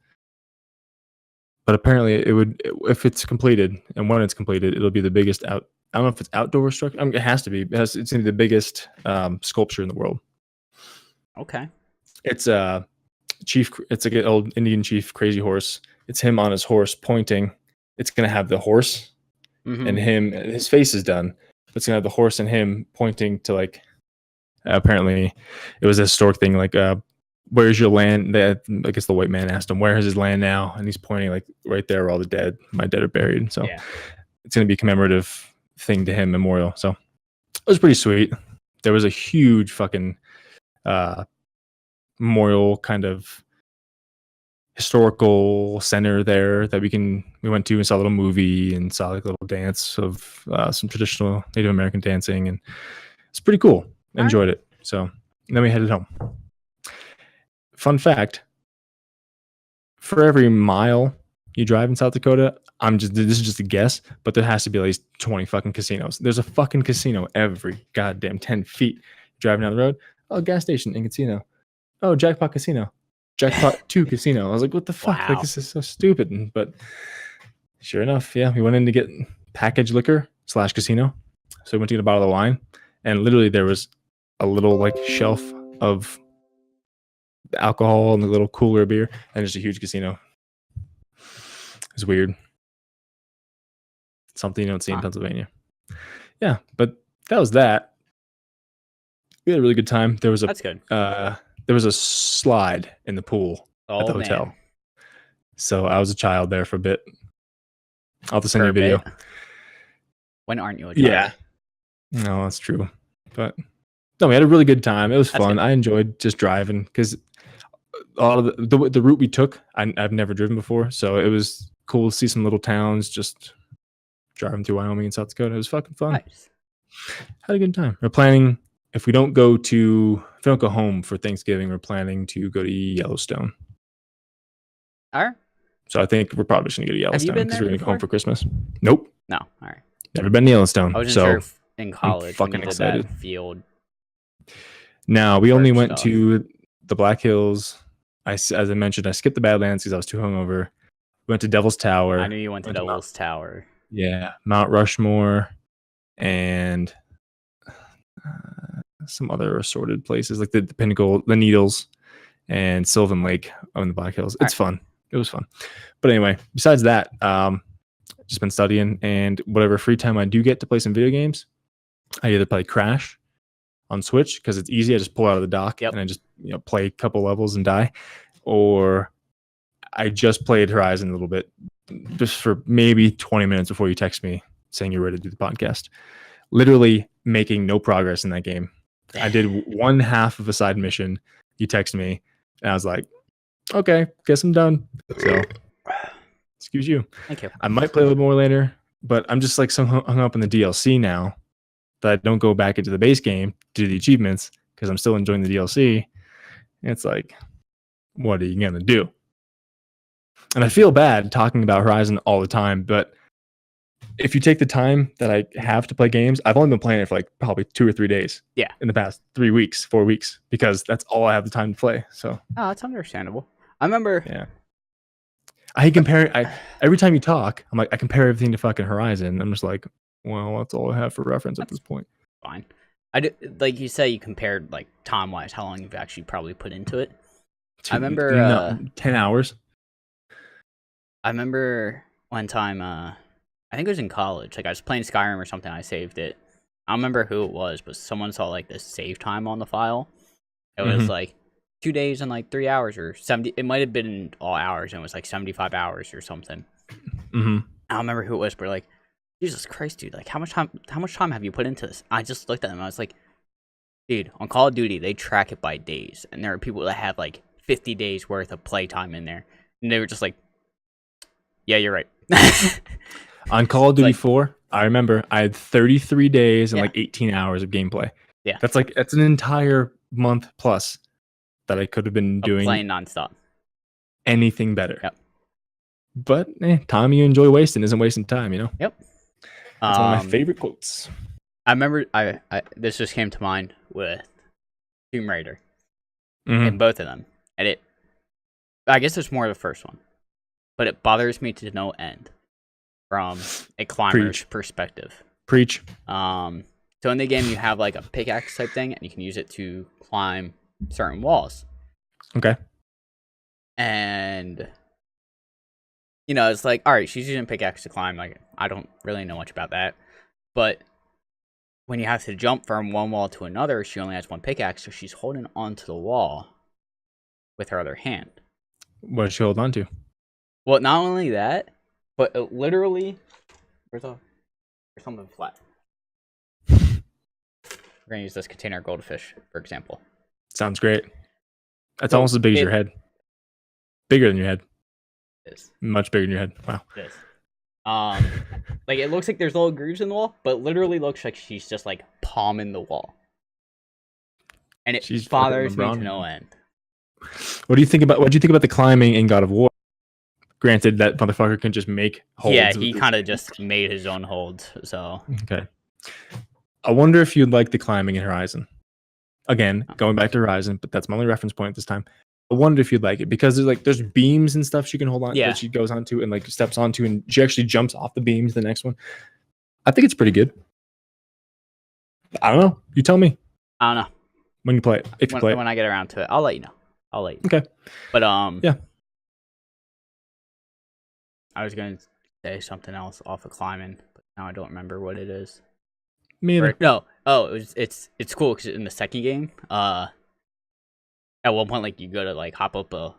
But apparently, it would, if it's completed, and when it's completed, it'll be the biggest I don't know if it's outdoor structure. I mean, it has to be. It's going to be the biggest sculpture in the world. Okay. It's chief. It's like an old Indian chief, Crazy Horse. It's him on his horse pointing. It's going to have the horse and him. His face is done. But it's going to have the horse and him pointing to, like, apparently it was a historic thing, like, where's your land? That, I guess the white man asked him, where is his land now? And he's pointing, like, right there where all the dead, my dead, are buried. So it's going to be a commemorative thing to him, memorial. So it was pretty sweet. There was a huge fucking memorial kind of historical center there that we went to and saw a little movie and saw, like, a little dance of some traditional Native American dancing, and it's pretty cool. Enjoyed it. So and then we headed home. Fun fact: for every mile you drive in South Dakota, this is just a guess, but there has to be at least 20 fucking casinos. There's a fucking casino every goddamn 10 feet. Driving down the road, oh, gas station and casino. Oh, jackpot casino. Jackpot 2 casino. I was like, what the fuck? Wow. Like, this is so stupid. But sure enough, yeah, we went in to get packaged liquor / casino. So we went to get a bottle of wine, and literally there was a little, like, shelf of alcohol and a little cooler of beer, and just a huge casino. It's weird. Something you don't see in Pennsylvania. Yeah, but that was that. We had a really good time. There was That's good. There was a slide in the pool at the hotel. Man. So I was a child there for a bit. I'll have to send you a video. When aren't you a child? Yeah. No, that's true. But no, we had a really good time. It was fun. Good. I enjoyed just driving because all of the route we took, I've never driven before. So it was cool to see some little towns, just driving through Wyoming and South Dakota. It was fucking fun. Nice. Had a good time. We're planning, if we don't go home for Thanksgiving, we're planning to go to Yellowstone. All right. So I think we're probably just going to go to Yellowstone been because there we're going to go home before? for Christmas. Nope. No. All right. Never been to Yellowstone. I wasn't so sure if in college fucking when you did excited. that field. No, we only Park went stuff. to the Black Hills. As I mentioned, I skipped the Badlands because I was too hungover. Went to Devil's Tower. I knew you went to Went to Devil's Tower. Yeah, Mount Rushmore, and some other assorted places like the Pinnacle, the Needles, and Sylvan Lake on the Black Hills. It's fun. It was fun. But anyway, besides that, just been studying, and whatever free time I do get to play some video games, I either play Crash on Switch because it's easy. I just pull out of the dock Yep. and I just play a couple levels and die, or I just played Horizon a little bit, just for maybe 20 minutes before you text me saying you're ready to do the podcast. Literally making no progress in that game. I did one half of a side mission. You text me, and I was like, okay, guess I'm done. So, excuse you. Thank you. I might play a little more later, but I'm just like so hung up in the DLC now that I don't go back into the base game to do the achievements because I'm still enjoying the DLC. And it's like, what are you going to do? And I feel bad talking about Horizon all the time, but if you take the time that I have to play games, I've only been playing it for like probably 2 or 3 days. Yeah. In the past 3 weeks, 4 weeks, because that's all I have the time to play. So. Oh, that's understandable. I remember. Yeah. I compare. Every time you talk, I'm like, I compare everything to fucking Horizon. I'm just like, well, that's all I have for reference at this point. Fine. I do, like you say, you compared like time wise, how long you've actually probably put into it. I remember 10 hours. I remember one time, I think it was in college. Like I was playing Skyrim or something. I saved it. I don't remember who it was, but someone saw like this save time on the file. It was like 2 days and like 3 hours or 70. It might have been all hours, and it was like 75 hours or something. Mm-hmm. I don't remember who it was, but like, Jesus Christ, dude! Like, how much time have you put into this? I just looked at them. I was like, dude, on Call of Duty, they track it by days, and there are people that have like 50 days worth of playtime in there, and they were just like, yeah, you're right. On Call of Duty like, 4, I remember I had 33 days and like 18 hours of gameplay. Yeah. That's an entire month plus that I could have been doing playing nonstop. Anything better. Yep. But time you enjoy wasting isn't wasting time, you know? Yep. That's one of my favorite quotes. I remember I this just came to mind with Tomb Raider. Mm-hmm. And both of them. And I guess it's more the first one. But it bothers me to no end from a climber's perspective. Preach. So in the game, you have like a pickaxe type thing, and you can use it to climb certain walls. Okay. And it's like, all right, she's using pickaxe to climb. Like, I don't really know much about that, but when you have to jump from one wall to another, she only has one pickaxe, so she's holding onto the wall with her other hand. What does she hold on to? Well, not only that, but it literally, there's something flat. We're gonna use this container goldfish, for example. Sounds great. That's almost as big as your head. Bigger than your head. It is. Much bigger than your head. Wow. It is. Like it looks like there's little grooves in the wall, but it literally looks like she's just like palming the wall. And it bothers me to no end. What do you think about the climbing in God of War? Granted, that motherfucker can just make holds. Yeah, he kind of just made his own holds. So okay. I wonder if you'd like the climbing in Horizon. Again, going back to Horizon, but that's my only reference point this time. I wonder if you'd like it because there's beams and stuff she can hold on that she goes onto and like steps onto, and she actually jumps off the beams the next one. I think it's pretty good. I don't know. You tell me. I don't know. When you play it. If you play it. When I get around to it, I'll let you know. Okay. But yeah. I was gonna say something else off of climbing, but now I don't remember what it is. Me either. No. Oh, it's cool because in the second game, at one point, like you go to like hop up a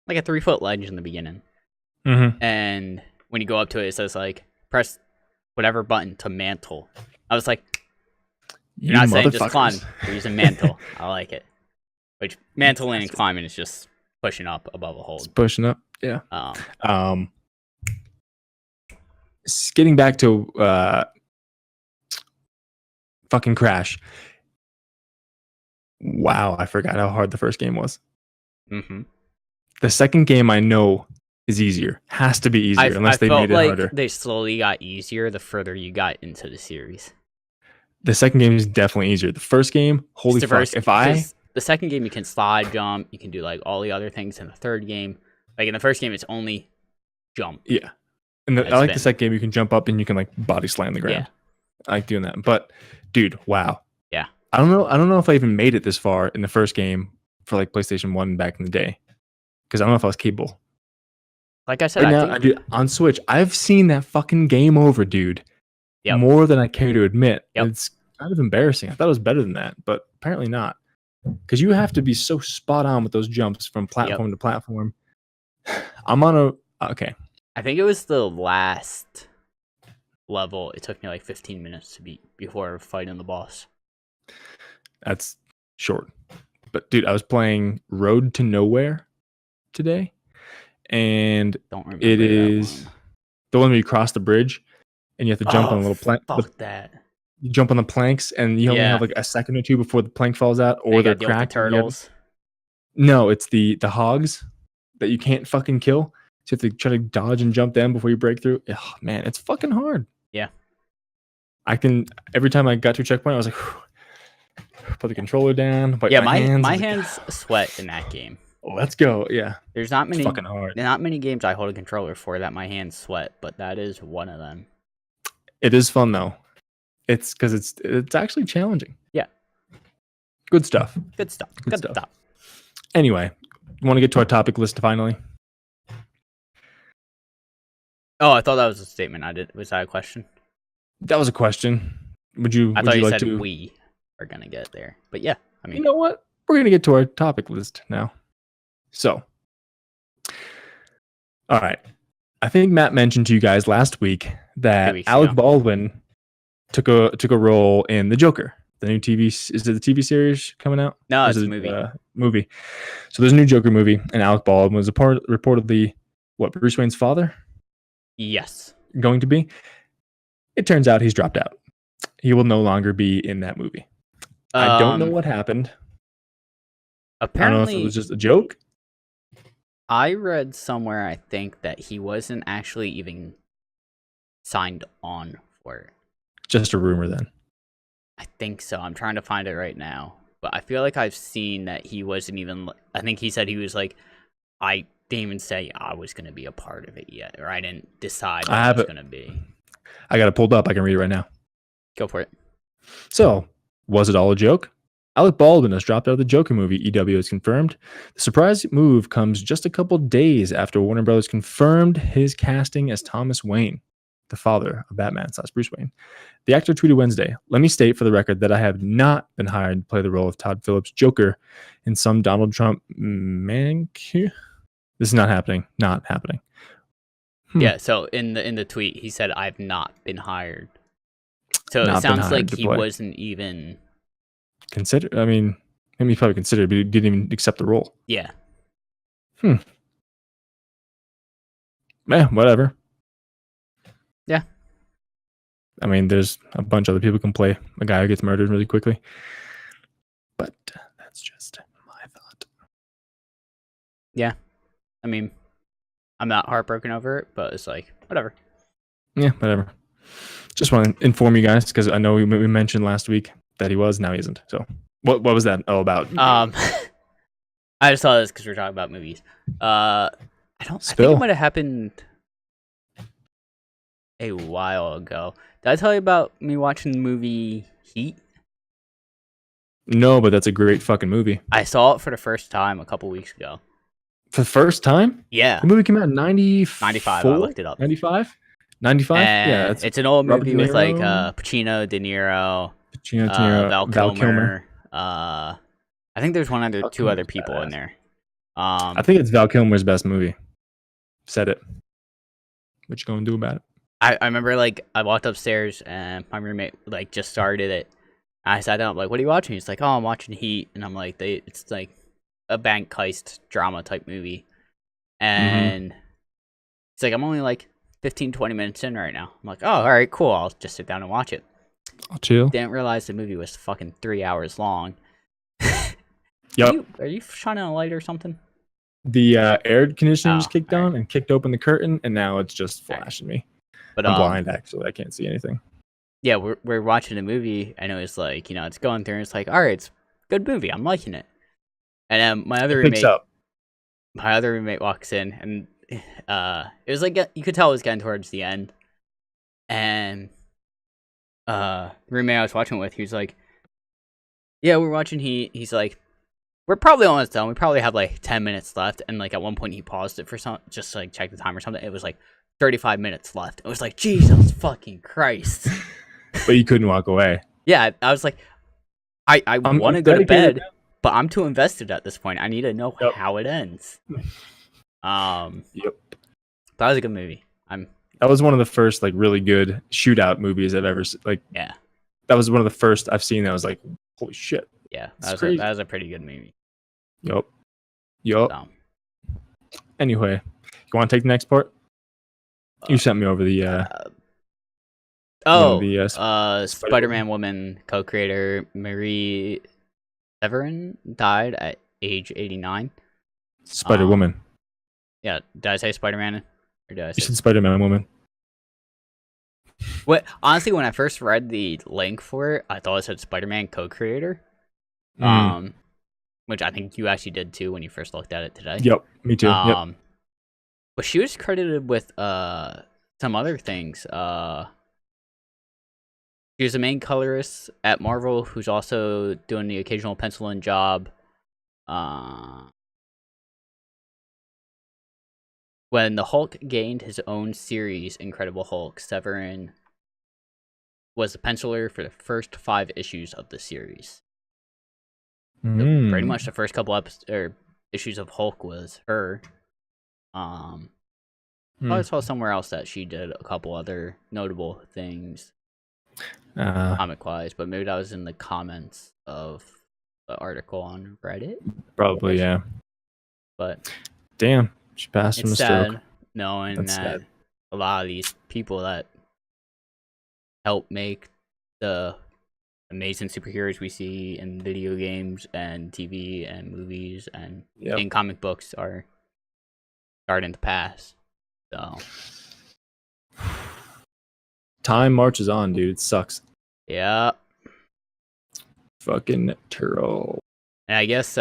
3-foot ledge in the beginning, and when you go up to it, it says like press whatever button to mantle. I was like, you're not saying just climb, you're using mantle. I like it. Which mantling and climbing is just pushing up above a hold. It's pushing up, yeah. Getting back to fucking Crash. Wow, I forgot how hard the first game was. The second game I know is easier. Has to be easier unless they made it harder. They slowly got easier the further you got into the series. The second game is definitely easier. The first game, holy fuck. The second game you can slide jump, you can do like all the other things. In the third game, like in the first game, it's only jump. Yeah. And I like the second game, you can jump up and you can like body slam the ground. Yeah. I like doing that. But dude, wow. Yeah. I don't know if I even made it this far in the first game for like PlayStation 1 back in the day. Because I don't know if I was capable. Like I said, on Switch, I've seen that fucking game over, dude. Yep. More than I care to admit. Yep. It's kind of embarrassing. I thought it was better than that, but apparently not. Because you have to be so spot on with those jumps from platform to platform. I'm on a okay. I think it was the last level. It took me like 15 minutes to beat before fighting the boss. That's short. But dude, I was playing Road to Nowhere today, and Don't remember it that is one. the one where you cross the bridge and you have to jump on a little plank. Fuck that. You jump on the planks, and you only Yeah. have like a second or two before the plank falls out, And or you they're gotta deal with the cracked. and you have- turtles. No, it's the hogs that you can't fucking kill. So you have to try to dodge and jump them before you break through. Oh, man, it's fucking hard. Yeah. I can every time I got to a checkpoint, I was like, put the controller down. Wipe Yeah, my hands. my I was like, hands sweat in that game. let's go. Yeah, There's not it's many fucking hard. not many games I hold a controller for that my hands sweat, but that is one of them. It is fun though. It's because it's actually challenging. Yeah. Good stuff. Good stuff. Good Good stuff. stuff. Anyway, want to get to our topic list finally? Oh, I thought that was a statement. Was that a question? That was a question. Would you? I would thought you like said to? we are gonna get there. But yeah, I mean, You know what? We're gonna get to our topic list now. So, all right. I think Matt mentioned to you guys last week that weeks Alec ago. Baldwin took a role in The Joker, the new TV. Is it the TV series coming out? no, Or it's is a it, movie. Movie. So there's a new Joker movie, and Alec Baldwin was reportedly Bruce Wayne's father Yes. going to be. It turns out he's dropped out. He will no longer be in that movie. I don't know what happened. I don't know if Apparently, it was just a joke. I read somewhere, I think, that he wasn't actually even signed on for it. Just a rumor then. I think so. I'm trying to find it right now. But I feel like I've seen that he wasn't even... I think he said he was like, I didn't even say I was going to be a part of it yet. Or I didn't decide I I have was it. going to be. I got it pulled up. I can read it right now. Go for it. So, was it all a joke? Alec Baldwin has dropped out of the Joker movie, EW has confirmed. The surprise move comes just a couple days after Warner Bros. Confirmed his casting as Thomas Wayne, the father of Batman / Bruce Wayne. The actor tweeted Wednesday, "Let me state for the record that I have not been hired to play the role of Todd Phillips' Joker in some Donald Trump This is not happening. Not happening." Yeah, so in the tweet, he said, I've not been hired. So Not it been sounds hired like to he play. wasn't even... Consider, I mean, maybe he probably considered, but he didn't even accept the role. Yeah. Whatever. Yeah. I mean, there's a bunch of other people who can play a guy who gets murdered really quickly. But that's just my thought. I mean, I'm not heartbroken over it, but it's like, whatever. Yeah, whatever. Just want to inform you guys because I know we mentioned last week that he was, now he isn't. So what was that all about? I just saw this because we're talking about movies. I think Spill. it might have happened a while ago. Did I tell you about me watching the movie Heat? No, but that's a great fucking movie. I saw it for the first time a couple weeks ago. For the first time? Yeah. The movie came out in 95, I looked it up. 95? 95? Yeah, And it's an old Robert movie De with like Niro. Pacino, De Niro, Pacino, De Niro, Val Kilmer. I think there's two other Kilmer's people in badass. there. I think it's Val Kilmer's best movie. Said it. What you gonna do about it? I remember like I walked upstairs and my roommate like just started it. I sat down, I'm like, "What are you watching?" He's like, "Oh, I'm watching Heat," and I'm like, "It's like a bank heist drama type movie," and he's like, "I'm only like 15, 20 minutes in right now." I'm like, "Oh, all right, cool. I'll just sit down and watch it." I'll chill. Didn't realize the movie was fucking 3 hours long. Yep. Are you shining a light or something? The air conditioning just Oh, kicked alright. on and kicked open the curtain, and now it's just flashing me. But I'm blind, actually. I can't see anything. yeah, we're watching a movie, and it was like, it's going through, and it's like, all right, it's a good movie. I'm liking it. And then my other Picks up. roommate walks in, and it was like you could tell it was getting towards the end. And the roommate I was watching with, he was like, "Yeah, we're watching Heat." He's like, "We're probably almost done. We probably have like 10 minutes left." And like at one point, he paused it for just to, like check the time or something. It was like 35 minutes left. It was like, Jesus fucking Christ. But you couldn't walk away. Yeah, I was like, I I'm want to go to dedicated bed, but I'm too invested at this point. I need to know Yep. how it ends. But Yep. that was a good movie. That was one of the first like really good shootout movies I've ever like. Yeah, That was one of the first I've seen that was like, holy shit. yeah, That's crazy. that was a pretty good movie. Yup. So, Anyway, you want to take the next part? You sent me over the Spider-Man woman co-creator Marie Severin died at age 89. Spider Woman. Yeah, did I say Spider-Man? Or did I You say said Spider-Man Woman. What? Honestly, when I first read the link for it, I thought it said Spider-Man co-creator. Which I think you actually did too when you first looked at it today. Yep, me too. Yep. But she was credited with some other things. She was the main colorist at Marvel, who's also doing the occasional penciling job. When the Hulk gained his own series, Incredible Hulk, Severin was the penciler for the first 5 issues of the series. So pretty much the first couple issues of Hulk was her. I saw somewhere else that she did a couple other notable things, comic-wise, but maybe that was in the comments of the article on Reddit. Probably, yeah. But damn, she passed from a it's stroke. sad knowing That's that sad. a lot of these people that help make the amazing superheroes we see in video games and TV and movies and in comic books are starting to pass. So time marches on, dude. It sucks. Yeah. Fucking turtle. And I guess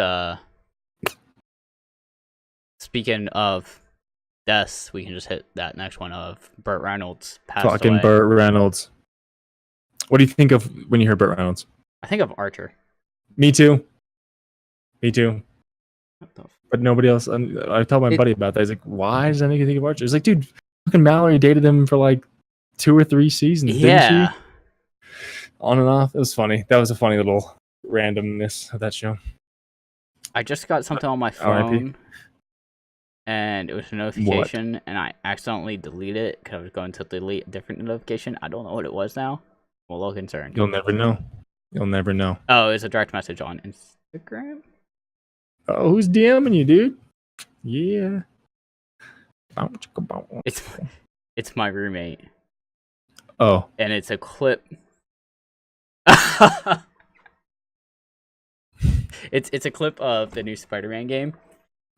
speaking of deaths, we can just hit that next one of Burt Reynolds passed Fucking away. Burt Reynolds. What do you think of when you hear Burt Reynolds? I think of Archer. Me too. But nobody else. I told my buddy about that. He's like, "Why does that make you think of Archer?" He's like, "Dude, fucking Mallory dated him for like 2 or 3 seasons, didn't she?" On and off. It was funny. That was a funny little randomness of that show. I just got something on my phone, and it was a notification, and I accidentally deleted it because I was going to delete a different notification. I don't know what it was now. I'm a little concerned. You'll never know. Oh, it's a direct message on Instagram. Oh, who's DMing you, dude? Yeah. It's my roommate. Oh. And it's a clip. It's a clip of the new Spider-Man game.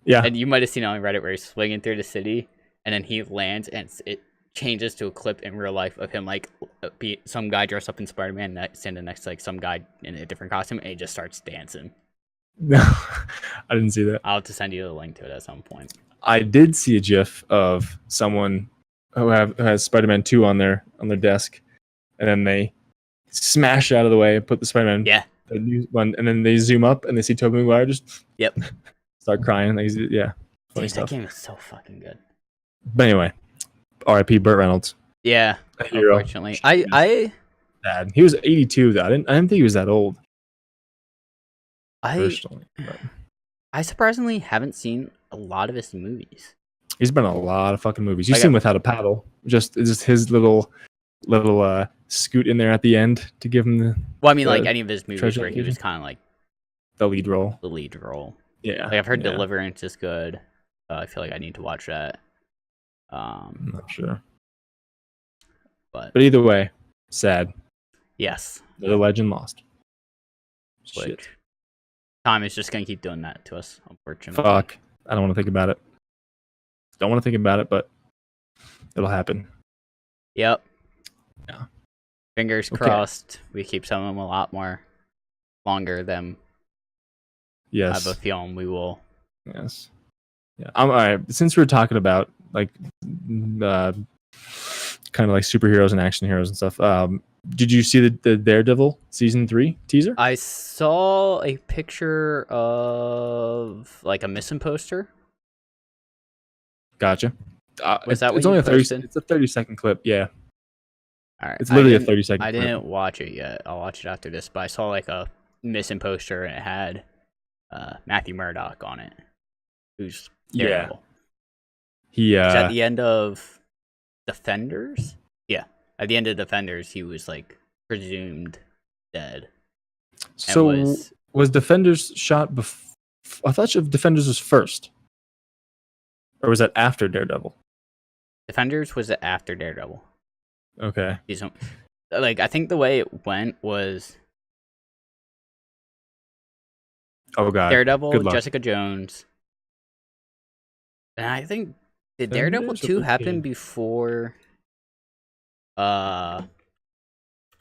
Yeah. And you might have seen it on Reddit where he's swinging through the city, and then he lands, and it changes to a clip in real life of him like some guy dressed up in Spider-Man standing next to like some guy in a different costume, and he just starts dancing. No, I didn't see that. I'll have to send you the link to it at some point. I did see a GIF of someone who has Spider-Man 2 on their desk, and then they smash it out of the way and put the Spider-Man the new one, and then they zoom up and they see Tobey Maguire just start crying. Like, yeah, funny stuff. That game is so fucking good. But anyway, R.I.P. Burt Reynolds. Yeah, a hero. Unfortunately, I sad. He was 82 though. I didn't think he was that old. Personally, I surprisingly haven't seen a lot of his movies. He's been in a lot of fucking movies. You've seen With How to Paddle. Just his little scoot in there at the end to give him the. Well, I mean, like any of his movies where he was kind of like the lead role. Yeah, like I've heard Deliverance is good. I feel like I need to watch that. I'm not sure, but either way, sad. Yes, the legend lost. Shit. Time is just gonna keep doing that to us, unfortunately. Fuck. I don't want to think about it. Don't want to think about it, but it'll happen. Yep. Yeah. Fingers crossed. We keep some of them a lot more longer than. Yes. I have a feeling we will. Yes. Yeah. All right. Since we're talking about like kind of like superheroes and action heroes and stuff, did you see the Daredevil season 3 teaser? I saw a picture of like a missing poster. Gotcha. Was that it's only a 30-second clip? Yeah. All right. It's literally a 30-second. I clip. didn't watch it yet. I'll watch it after this. But I saw like a missing poster and it had Matthew Murdock on it, who's Daredevil. He At the end of Defenders. Yeah, at the end of Defenders, he was like presumed dead. so was Defenders shot before? I thought Defenders was first, or was that after Daredevil? Defenders was after Daredevil. Okay. Like I think the way it went was Oh god. Daredevil, Good luck. Jessica Jones, and I think did Defenders Daredevil or 2 Luke happen Cage? before?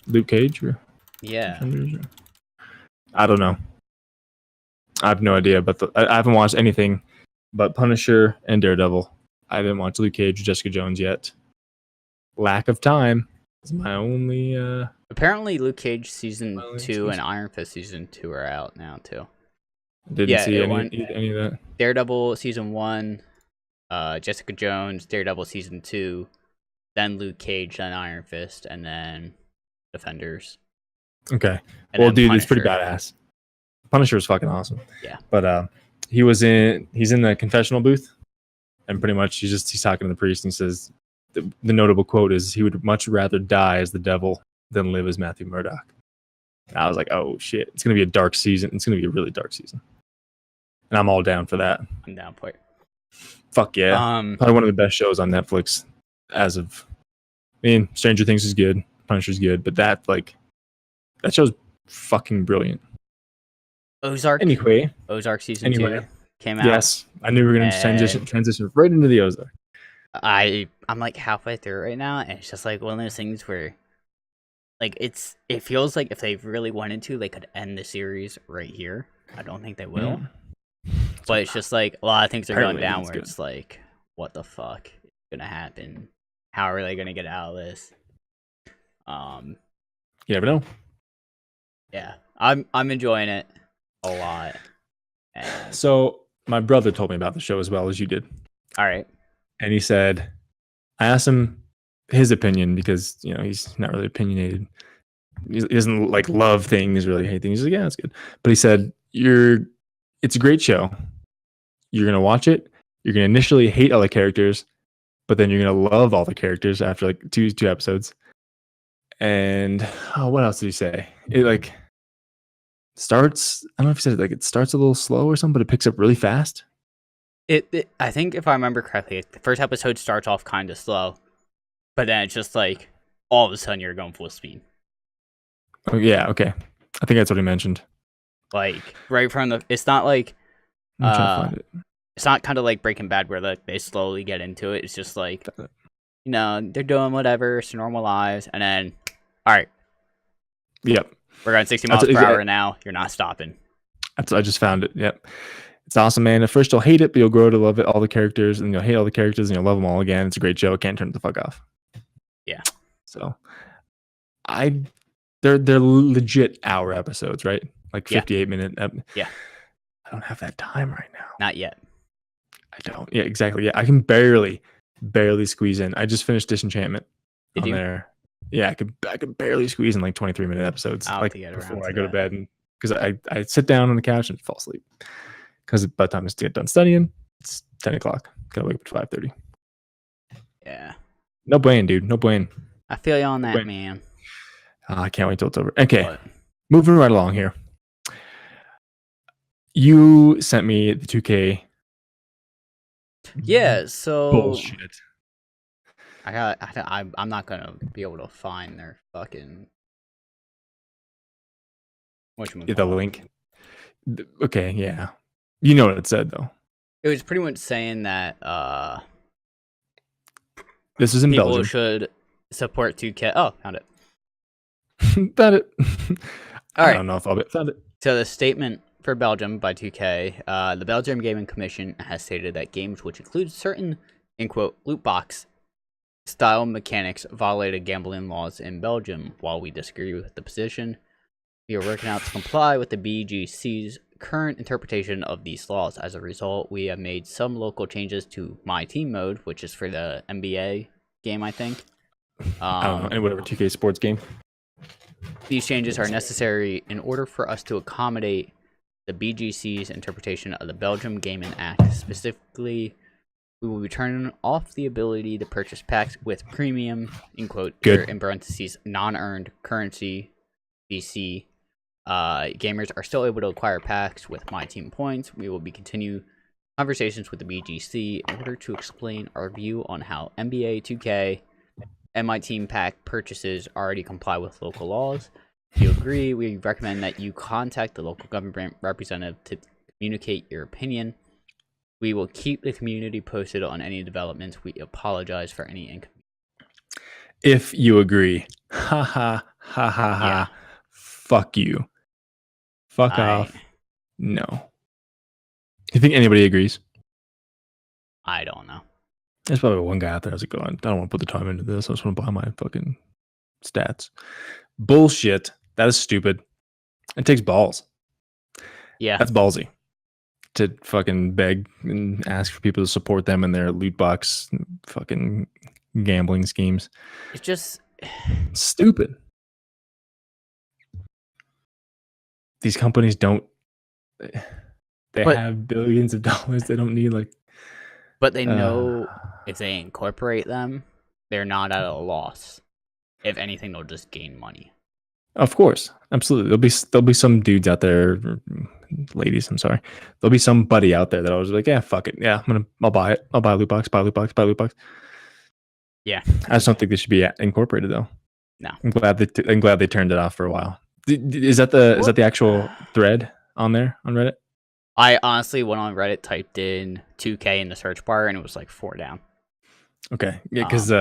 Luke Cage or Yeah. Defenders? I don't know. I have no idea, but I haven't watched anything but Punisher and Daredevil. I didn't watch Luke Cage or Jessica Jones yet. Lack of time is my only. Apparently, Luke Cage season Well, 2 and excuse- Iron Fist season 2 are out now too. Didn't Yeah, see it any went- any of that. Daredevil season 1, Jessica Jones, Daredevil season 2, then Luke Cage, then Iron Fist, and then Defenders. Okay. And Well, then dude, it's pretty Punisher. badass. Punisher is fucking awesome. Yeah. But he's in the confessional booth, and pretty much he's talking to the priest, and he says the notable quote is he would much rather die as the devil than live as Matthew Murdock. And I was like, oh shit, it's gonna be a dark season. It's gonna be a really dark season, and I'm all down for that. I'm down for it. Fuck yeah. Probably one of the best shows on Netflix as of. I mean, Stranger Things is good, Punisher's good, but that show's fucking brilliant. Ozark. Anyway, Ozark season 2 came out. yes, I knew we were going to transition right into the Ozark. I'm like halfway through right now, and it's just like one of those things where, like, it feels like if they really wanted to, they could end the series right here. I don't think they will, but it's just like a lot of things are going Apparently down it's where good. it's like, what the fuck is gonna happen? How are they gonna get out of this? You never know. Yeah, I'm enjoying it a lot. And, So my brother told me about the show as well as you did, all right, and he said, I asked him his opinion because he's not really opinionated. He doesn't like love things, really hate things. He's like, yeah, that's good. But he said, it's a great show. You're gonna watch it. You're gonna initially hate all the characters, but then you're gonna love all the characters after like two episodes. And what else did he say? It like starts. I don't know if he said it starts a little slow or something, but it picks up really fast. I think if I remember correctly, the first episode starts off kind of slow, but then it's just like all of a sudden you're going full speed. Oh yeah, okay. I think that's what he mentioned. Like right from the, it's not like I'm trying to find it. it's not kind of like Breaking Bad where like they slowly get into it. It's just like they're doing whatever, it's their normal lives, and then all right, Yep. we're going 60 miles per hour now. You're not stopping. I just found it. Yep. It's awesome, man. At first you'll hate it, but you'll grow to love it. All the characters, and you'll hate all the characters, and you'll love them all again. It's a great show. Can't turn it the fuck off. Yeah. So, they're legit hour episodes, right? Like 58-minute. Yeah. I don't have that time right now. Not yet. I don't. Yeah, exactly. Yeah, I can barely squeeze in. I just finished Disenchantment Did on you? there. Yeah, I could barely squeeze in like 23-minute episodes, I'll have like to get around before to I go to that. bed, and because I sit down on the couch and fall asleep. Because by the time I get done studying, it's 10 o'clock. Gotta wake up at 5:30. Yeah. No buen, dude. No buen. I feel you on that, Wait. man. I can't wait till it's over. Okay, But moving right along here. You sent me the 2K yeah, so bullshit. I'm not gonna be able to find their fucking The link. Okay, yeah. You know what it said though. It was pretty much saying that This is in people Belgium. should support 2K. Oh, found it. Found it. All I right. don't know if I'll found it. So the statement for Belgium by 2K, the Belgium Gaming Commission has stated that games which include certain, in quote, loot box style mechanics violated gambling laws in Belgium. While we disagree with the position, we are working out to comply with the BGC's current interpretation of these laws. As a result, we have made some local changes to My Team mode, which is for the NBA game, I think. I don't know, and whatever 2K sports game. These changes are necessary in order for us to accommodate the BGC's interpretation of the Belgium Gaming Act. Specifically, we will be turning off the ability to purchase packs with premium, in quote, or Good. in parentheses, non-earned currency, BC. Gamers are still able to acquire packs with My Team points. We will be continue conversations with the BGC in order to explain our view on how NBA 2K and My Team pack purchases already comply with local laws. If you agree, we recommend that you contact the local government representative to communicate your opinion. We will keep the community posted on any developments. We apologize for any inconvenience. If you agree. Ha ha ha ha ha. Yeah. Fuck you. Fuck I- off. No. You think anybody agrees? I don't know. There's probably one guy out there that's like, I don't want to put the time into this. I just want to buy my fucking stats. Bullshit. That is stupid. It takes balls. Yeah. That's ballsy. To fucking beg and ask for people to support them in their loot box fucking gambling schemes. It's just Stupid. These companies don't. They But- have billions of dollars. They don't need like. but they know if they incorporate them, they're not at a loss. If anything, they'll just gain money. Of course, absolutely. There'll be some dudes out there, ladies. I'm sorry. There'll be somebody out there that I was like, yeah, fuck it. Yeah, I'll buy it. I'll buy a loot box. Buy a loot box. Buy a loot box. Yeah. I just don't think they should be incorporated though. No. I'm glad they turned it off for a while. Is that the actual thread on there on Reddit? I honestly went on Reddit, typed in 2K in the search bar, and it was like 4 down. Okay, yeah, because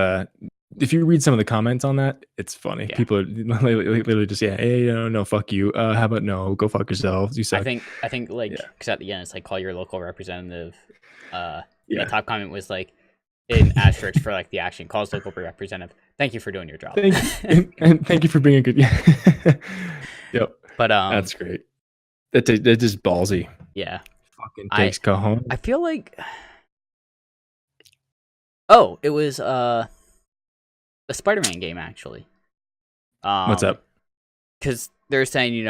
if you read some of the comments on that, it's funny. Yeah. People are literally just hey, no, fuck you. How about no, go fuck yourselves. You suck. I think like Yeah. because at the end it's like call your local representative. Yeah. The top comment was like in asterisk for like the action calls local representative. Thank you for doing your job. Thank you, and thank you for being a good. Yep, But that's great. That's just ballsy. yeah, Fucking I- takes cajon. I feel like it was a Spider-Man game actually. What's up? Because they're saying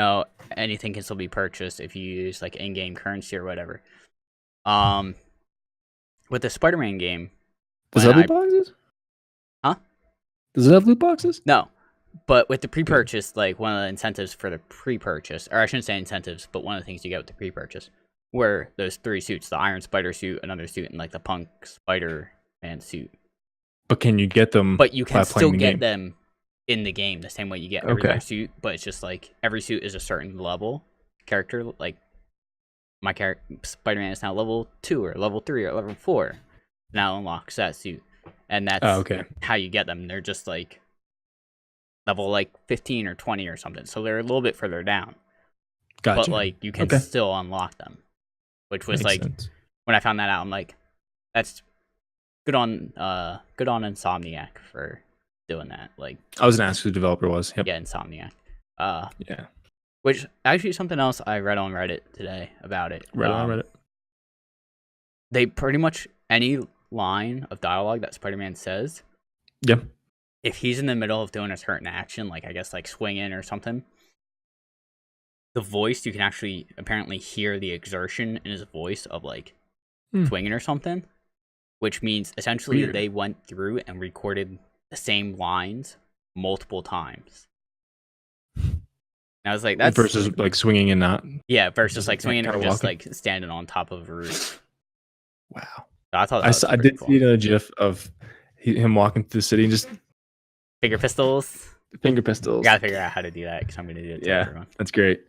anything can still be purchased if you use like in-game currency or whatever. With the Spider-Man game, Does it have loot boxes? Huh? Does it have loot boxes? no. But with the pre-purchase, like one of the incentives for the pre-purchase, or I shouldn't say incentives, but one of the things you get with the pre-purchase were those 3 suits: the Iron Spider suit, another suit, and like the Punk Spider-Man suit. But can you get them? But you by can still playing the get game? them in the game the same way you get every Okay. other suit. But it's just like every suit is a certain level character. Like my character Spider-Man is now level 2 or level 3 or level 4. Now unlocks that suit, and that's Oh, okay. how you get them. They're just like level like 15 or 20 or something. So they're a little bit further down. Gotcha. But like you can Okay. still unlock them. Which was Makes like sense. when I found that out, I'm like, that's good on Insomniac for doing that. Like I was gonna ask who the developer was. Yep. yeah, Insomniac. Yeah. Which actually something else I read on Reddit today about it. Reddit on Reddit. They pretty much any line of dialogue that Spider-Man says, Yep. if he's in the middle of doing a certain action, like I guess like swinging or something, the voice, you can actually apparently hear the exertion in his voice of like swinging or something, which means essentially Weird. they went through and recorded the same lines multiple times. And I was like, that's versus like swinging and not. yeah, versus just like like swinging or kinda just walking. like standing on top of a roof. Wow. So I thought that was I pretty did cool. see a GIF of him walking through the city and just Finger pistols. finger I pistols. gotta figure out how to do that because I'm gonna do it to Yeah. everyone. That's great.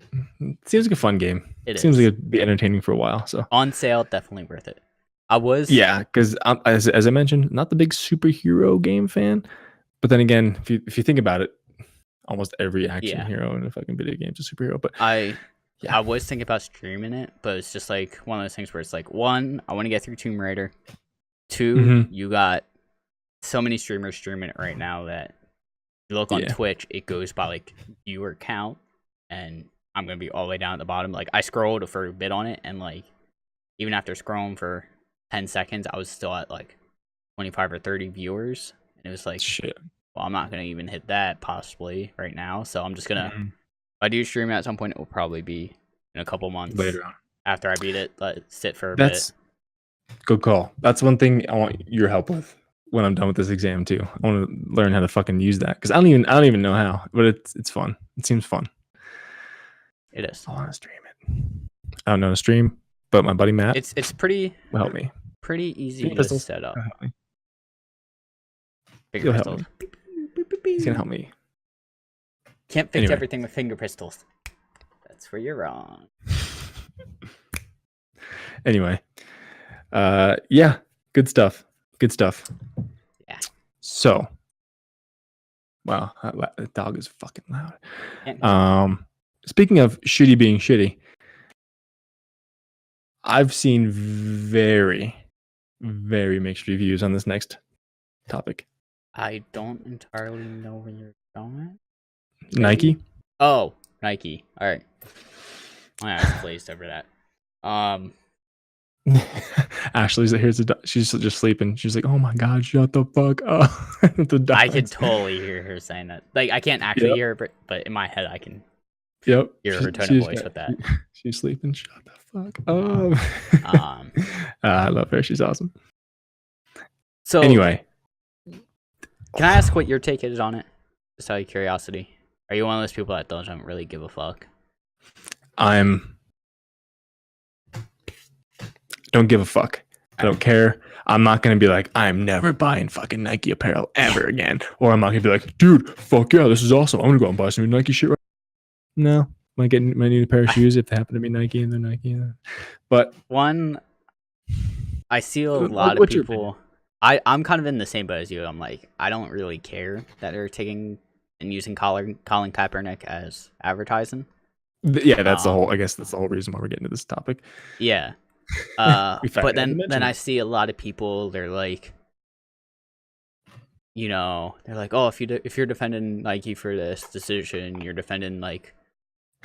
Seems like a fun game. It Seems is. like it'd be entertaining for a while. So On sale, definitely worth it. I was yeah, because as I mentioned, not the big superhero game fan, but then again, if you think about it, almost every action Yeah. hero in a fucking video game is a superhero. But I Yeah. was thinking about streaming it, but it's just like one of those things where it's like, one, I want to get through Tomb Raider. 2, Mhm. you got so many streamers streaming it right now that you look on Yeah. Twitch, it goes by like viewer count, and I'm gonna be all the way down at the bottom. Like I scrolled for a bit on it, and like even after scrolling for 10 seconds, I was still at like 25 or 30 viewers, and it was like shit, well, I'm not gonna even hit that possibly right now. So I'm just gonna. Mhm. If I do stream it at some point, it will probably be in a couple months Later on. after I beat it. Let it sit for a That's good call. That's one thing I want your help with when I'm done with this exam too. I want to learn how to fucking use that because I don't even know how, but it's fun. It seems fun. bit. It is. I want to stream it. I don't know how to stream, but my buddy Matt It's pretty will help me. easy Finger to pistols. set up. He'll help me. Finger He'll help pistols. He's gonna help me. Can't fix Anyway. everything with finger pistols. That's where you're wrong. Anyway, yeah, good stuff. Good stuff. Yeah. So, wow, the dog is fucking loud. Can't- Speaking of shitty being shitty, I've seen very, very mixed reviews on this next topic. I don't entirely know where you're going. Nike. Oh, Nike. All right. My eyes glazed over that. Ashley's here's the she's just sleeping. She's like, "Oh my god, shut the fuck up!" The I could dogs. totally hear her saying that. Like, I can't actually Yep. hear her, but in my head, I can Yep. hear her tone of She's voice got- with that. She's sleeping. Shut the fuck up. I love her. She's awesome. So Anyway, can I ask what your take is on it? Just out of curiosity. Are you one of those people that doesn't really give a fuck? don't give a fuck. I don't care. I'm not gonna be like, I'm never buying fucking Nike apparel ever again. Or I'm not gonna be like, dude, fuck yeah, this is awesome. I'm gonna go and buy some new Nike shit right now. Might need a pair of shoes if they happen to be Nike and they're Nike. But One, I see a What- lot of what's your people. I'm kind of in the same boat as you. I'm like, I don't really care that they're taking and using Colin Kaepernick as advertising. yeah, that's the whole. I guess that's the whole reason why we're getting to this topic. Yeah. We But forgot to then mention I it. see a lot of people. They're like, they're like, oh, if you're defending Nike for this decision, you're defending like,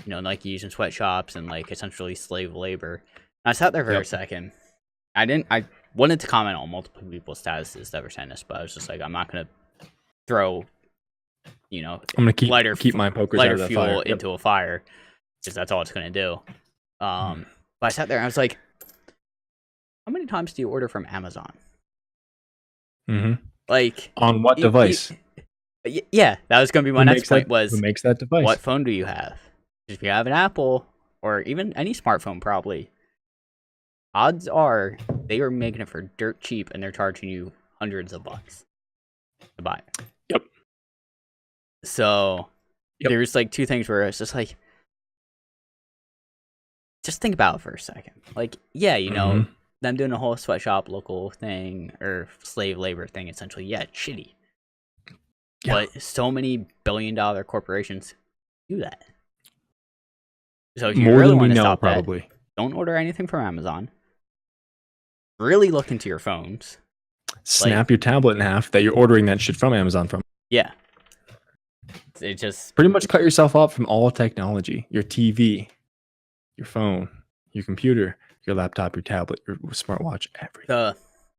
Nike using sweatshops and like essentially slave labor. And I sat there for a Yep. second. I wanted to comment on multiple people's statuses that were saying this, but I was just like, I'm not gonna throw, I'm gonna keep my pokers out lighter of that fuel fire. Yep. into a fire because that's all it's gonna do. But I sat there and I was like, how many times do you order from Amazon? Mhm. Like, On what device? yeah, that was gonna be my Who next makes point. that- Was who makes that device? what phone do you have? If you have an Apple or even any smartphone, probably odds are they are making it for dirt cheap and they're charging you hundreds of bucks to buy it. Yep. So Yep. there's like two things where it's just like, just think about it for a second. Like, yeah, Mhm. them doing a whole sweatshop local thing or slave labor thing, essentially, yeah, it's shitty. Yeah. But so many billion-dollar corporations do that. So if you More really than we want to know, stop probably. that, don't order anything from Amazon. Really look into your phones. Snap your tablet in half that you're ordering that shit from Amazon from. Yeah. It just Pretty much cut yourself off from all technology. Your TV, your phone, your computer, your laptop, your tablet, your smartwatch, everything.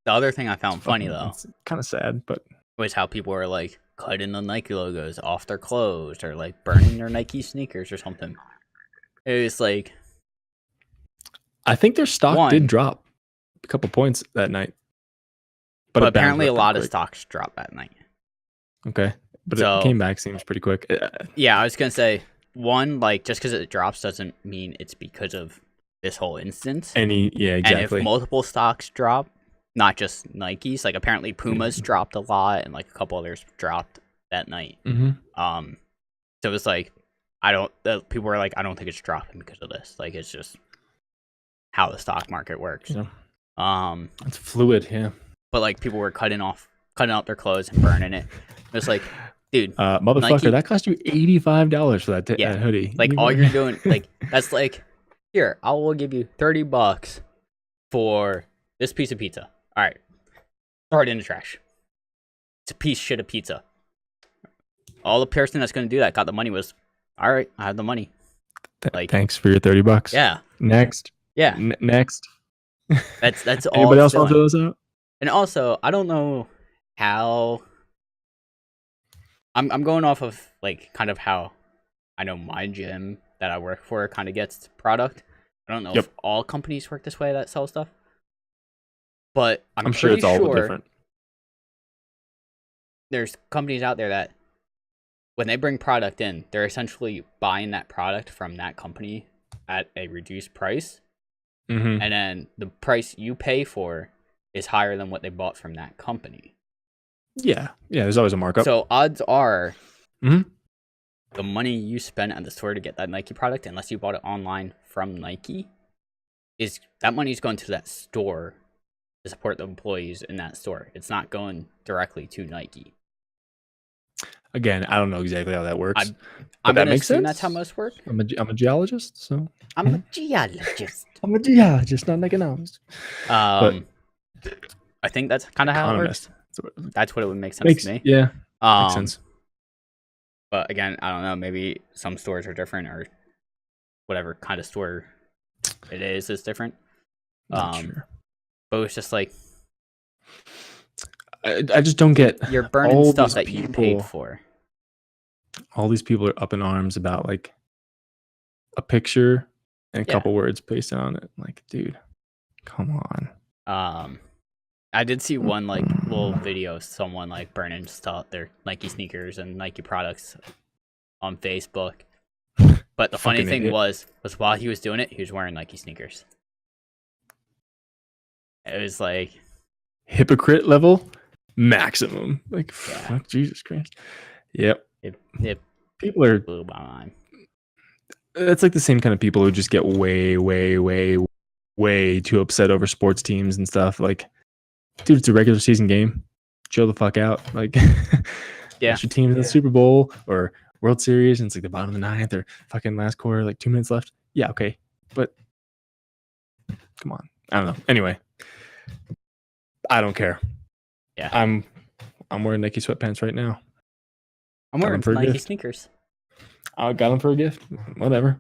the other thing I found funny though It's kind of sad, but was how people were like cutting the Nike logos off their clothes or like burning their Nike sneakers or something. It was like, I think their stock One. did drop a couple points that night. but it apparently a bounced back lot of pretty stocks dropped that night. quick. Okay, but So- it came back seems pretty quick. Yeah, I was gonna say one, like just because it drops doesn't mean it's because of this whole instance. Yeah, And exactly. if multiple stocks drop, not just Nikes, like apparently Puma's dropped a lot, and like a couple others dropped that night. Mm-hmm. So it was like, people were like, I don't think it's dropping because of this. Like it's just how the stock market works. Yeah. It's fluid. Yeah. But like people were cutting out their clothes and burning it. It's like, dude, Motherfucker, Nike- that cost you $85 for that Yeah. hoodie. like all you're doing, like that's like, here, I will give you $30 for this piece of pizza. All right, throw it in the trash. It's a piece of shit of pizza. All the person that's going to do that got the money was, all right, I have the money. like- Thanks for your $30. Yeah, Next. yeah. Next. That's all. Anybody else it's want to doing. throw those out? And also, I don't know how I'm going off of like kind of how I know my gym that I work for kind of gets product. I don't know Yep. if all companies work this way that sell stuff, but I'm sure it's all different. there's companies out there that when they bring product in, they're essentially buying that product from that company at a reduced price, Mm-hmm. and then the price you pay for is higher than what they bought from that company. Yeah. There's always a markup. So odds are Mhm. the money you spent at the store to get that Nike product, unless you bought it online from Nike, is that money is going to that store to support the employees in that store. It's not going directly to Nike. Again, I don't know exactly how that works. I'm But that gonna makes assume sense. that's how most work. I'm a geologist, so I'm a geologist. I'm a geologist, not an economist. I think that's kind of how it works. Economist. That's what it would make sense to me. Yeah, makes sense. But again, I don't know. Maybe some stores are different, or whatever kind of store it is different. Not sure. But it's just like I just don't get you're burning all stuff these that you people- paid for. all these people are up in arms about like a picture and a Yeah. couple words pasted on it. Like, dude, come on. I did see one like little video of someone like burning stuff, their Nike sneakers and Nike products on Facebook. But the funny Fucking thing idiot. was while he was doing it, he was wearing Nike sneakers. It was like, Hypocrite level maximum. Like, Yeah. fuck, Jesus Christ. Yep. it People are. blew my mind. It's like the same kind of people who just get way, way, way, way too upset over sports teams and stuff. Like, dude, it's a regular season game. Chill the fuck out. Like, Yeah. your team's in the Super Bowl or World Series, and it's like the bottom of the ninth or fucking last quarter, like 2 minutes left. Yeah, okay, but come on. I don't know. Anyway, I don't care. Yeah. I'm wearing Nike sweatpants right now. I'm Got wearing them for a Nike gift. sneakers. I got them for a gift. Whatever.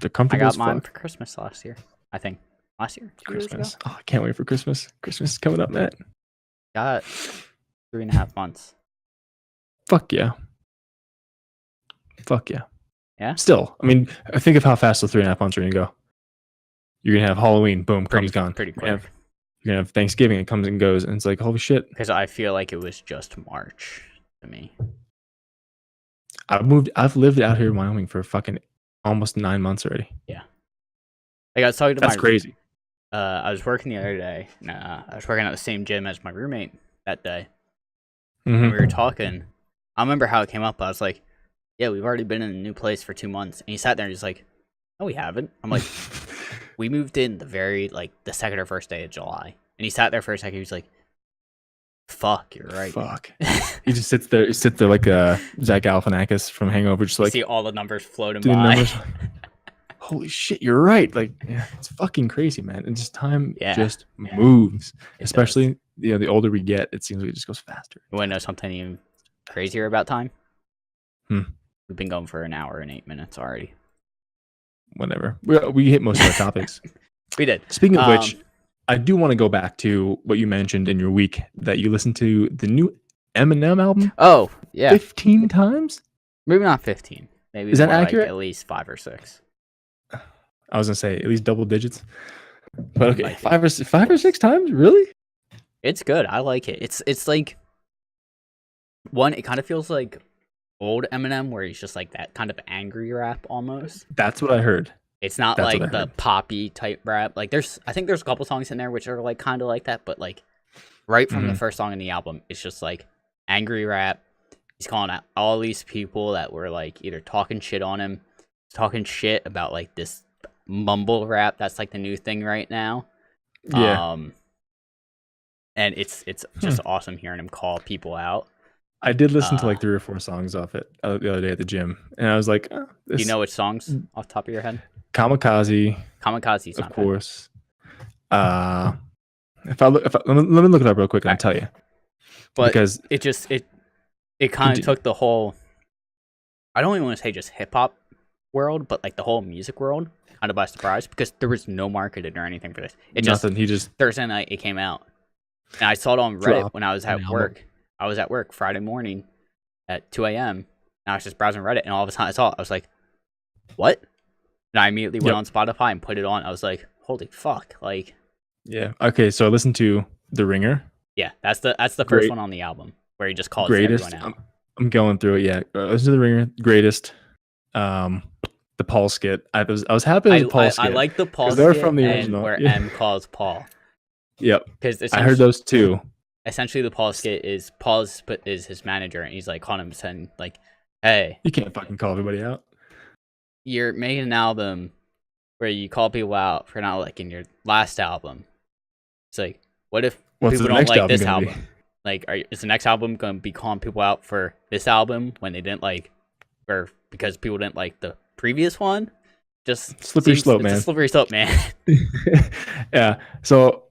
They're I comfortable got as mine fuck. for Christmas last year. I think last year, 2 years ago. Christmas. Oh, I can't wait for Christmas. Christmas is coming up, Matt. Got 3.5 months. Fuck yeah. Fuck yeah. Yeah? Still, I mean, think of how fast the 3.5 months are gonna go. You're gonna have Halloween, boom, Pretty comes gone. Pretty You're gonna quick. have Thanksgiving, it comes and goes, and it's like, holy shit. Because I feel like it was just March to me. I've lived out here in Wyoming for fucking almost 9 months already. Like I was talking to That's my crazy. I was working the other day. I was working at the same gym as my roommate that day. Mhm. And we were talking. I remember how it came up. I was like, "Yeah, we've already been in a new place for 2 months." And he sat there and he's like, "No, we haven't." I'm like, "We moved in the second or first day of July." And he sat there for a second. He was like, "Fuck, you're right." Fuck. He just sits there like Zach Galifianakis from Hangover, just You like see all the numbers floating doing by. numbers. Holy shit, you're right. Like, yeah, it's fucking crazy, man. And just time just moves. It Especially the older we get, it seems like it just goes faster. You want to know something even crazier about time? Hmm. We've been going for an hour and 8 minutes already. Whatever. We hit most of our topics. We did. Speaking of which, I do want to go back to what you mentioned in your week that you listened to the new Eminem album Oh, yeah. 15 times. Maybe not 15. Maybe Is that more like accurate? at least 5 or 6. I was gonna say at least double digits, but okay, Might be. five or six times, really? It's good. I like it. It's like one. It kind of feels like old Eminem, where he's just like that kind of angry rap almost. That's what I heard. It's not That's like what I the heard. poppy type rap. Like I think there's a couple songs in there which are like kind of like that, but like right from the Mhm. first song in the album, it's just like angry rap. He's calling out all these people that were like either talking shit on him, talking shit about like this mumble rap that's like the new thing right now. Yeah, And it's just awesome hearing him call people out. I did listen to uh, like 3 or 4 songs off it the other day at the gym, and I was like, oh, Do you this know which songs off the top of your head? Kamikaze, Kamikaze's of not bad. course. Let me look it up real quick and I'll tell you, But because it just it kind of Continue. took the whole, I don't even want to say just hip hop world, but like the whole music world kind of by surprise, because there was no marketing or anything for this. It just nothing. He just Thursday night it came out, and I saw it on Reddit Dropped when I was an at album. work. I was at work Friday morning, at 2 a.m. And I was just browsing Reddit, and all of a sudden I saw it. I was like, "What?" And I immediately went on Spotify and put it on. I was like, "Holy fuck!" Like, Yeah. Okay. So I listened to The Ringer. yeah, that's the first Great. one on the album where he just calls Greatest. everyone out. I'm going through it. Yeah. Listen to The Ringer. Greatest. The Paul skit. I was happy with the Paul skit. I like the Paul 'cause they're skit from the and original. where Yeah. M calls Paul. Yep. Because I heard those too. Essentially, the Paul skit is Paul's is his manager, and he's like calling him saying like, "Hey, You can't fucking call everybody out. you're making an album where you call people out for not liking your last album. It's like, what if What's people the don't next like album this gonna be? album? Like, is the next album going to be calling people out for this album when they didn't like, or because people didn't like the previous one? Just Slippery slope, it's man. a slippery slope, man. Yeah. So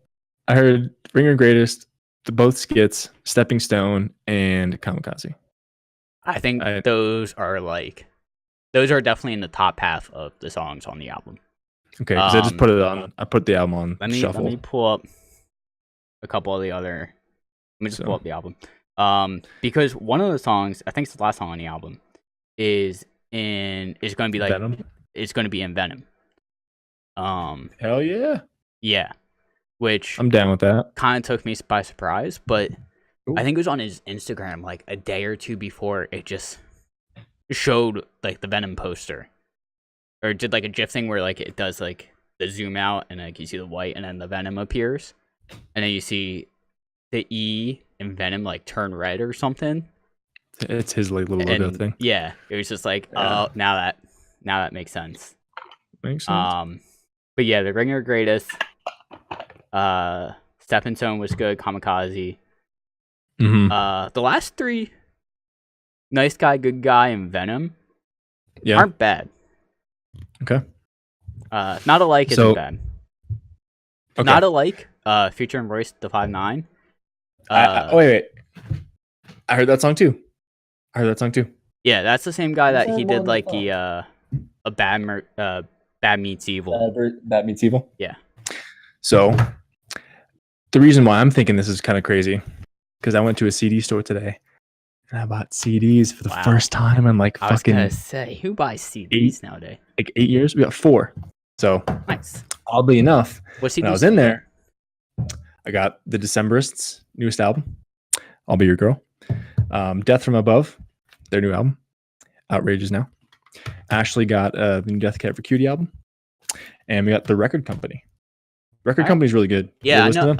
I heard Ringer Greatest, the both skits, Stepping Stone, and Kamikaze. I think those are definitely in the top half of the songs on the album. Okay, because I just put it on. I put the album on shuffle. Let me pull up a couple of the other. Let me just pull up the album. Because one of the songs, I think it's the last song on the album, is going to be like Venom. It's going to be in Venom. Hell yeah. Yeah, which I'm down with that. kind of took me by surprise, but Ooh. I think it was on his Instagram like a day or two before it just showed like the Venom poster, or did like a GIF thing where like it does like the zoom out and like you see the white and then the Venom appears, and then you see the E in Venom like turn red or something. It's his like little logo thing. Yeah, it was just like, Yeah. oh, now that makes sense. Makes sense. But yeah, The Ringer Greatest, Stepping Stone was good, Kamikaze. Mm-hmm. The last three, Nice Guy, Good Guy, and Venom, aren't bad. Okay. Not Alike isn't bad. Okay. Not Alike, featuring Royce the 5'9". Wait. I heard that song too. Yeah, that's the same guy that he did like the Bad Meets Evil. Bad Meets Evil. Yeah. So the reason why I'm thinking this is kind of crazy, because I went to a CD store today and I bought CDs for the first time in like fucking. I was gonna say, who buys CDs nowadays? Like 8 years. We got 4. So nice. Oddly enough, what CDs when I was in there, I got the Decemberists' newest album, "I'll Be Your Girl," Death from Above, their new album, Outrageous Now. Ashley got the new Death Cab for Cutie album, and we got The Record Company. Record Company's really good. Yeah, I know.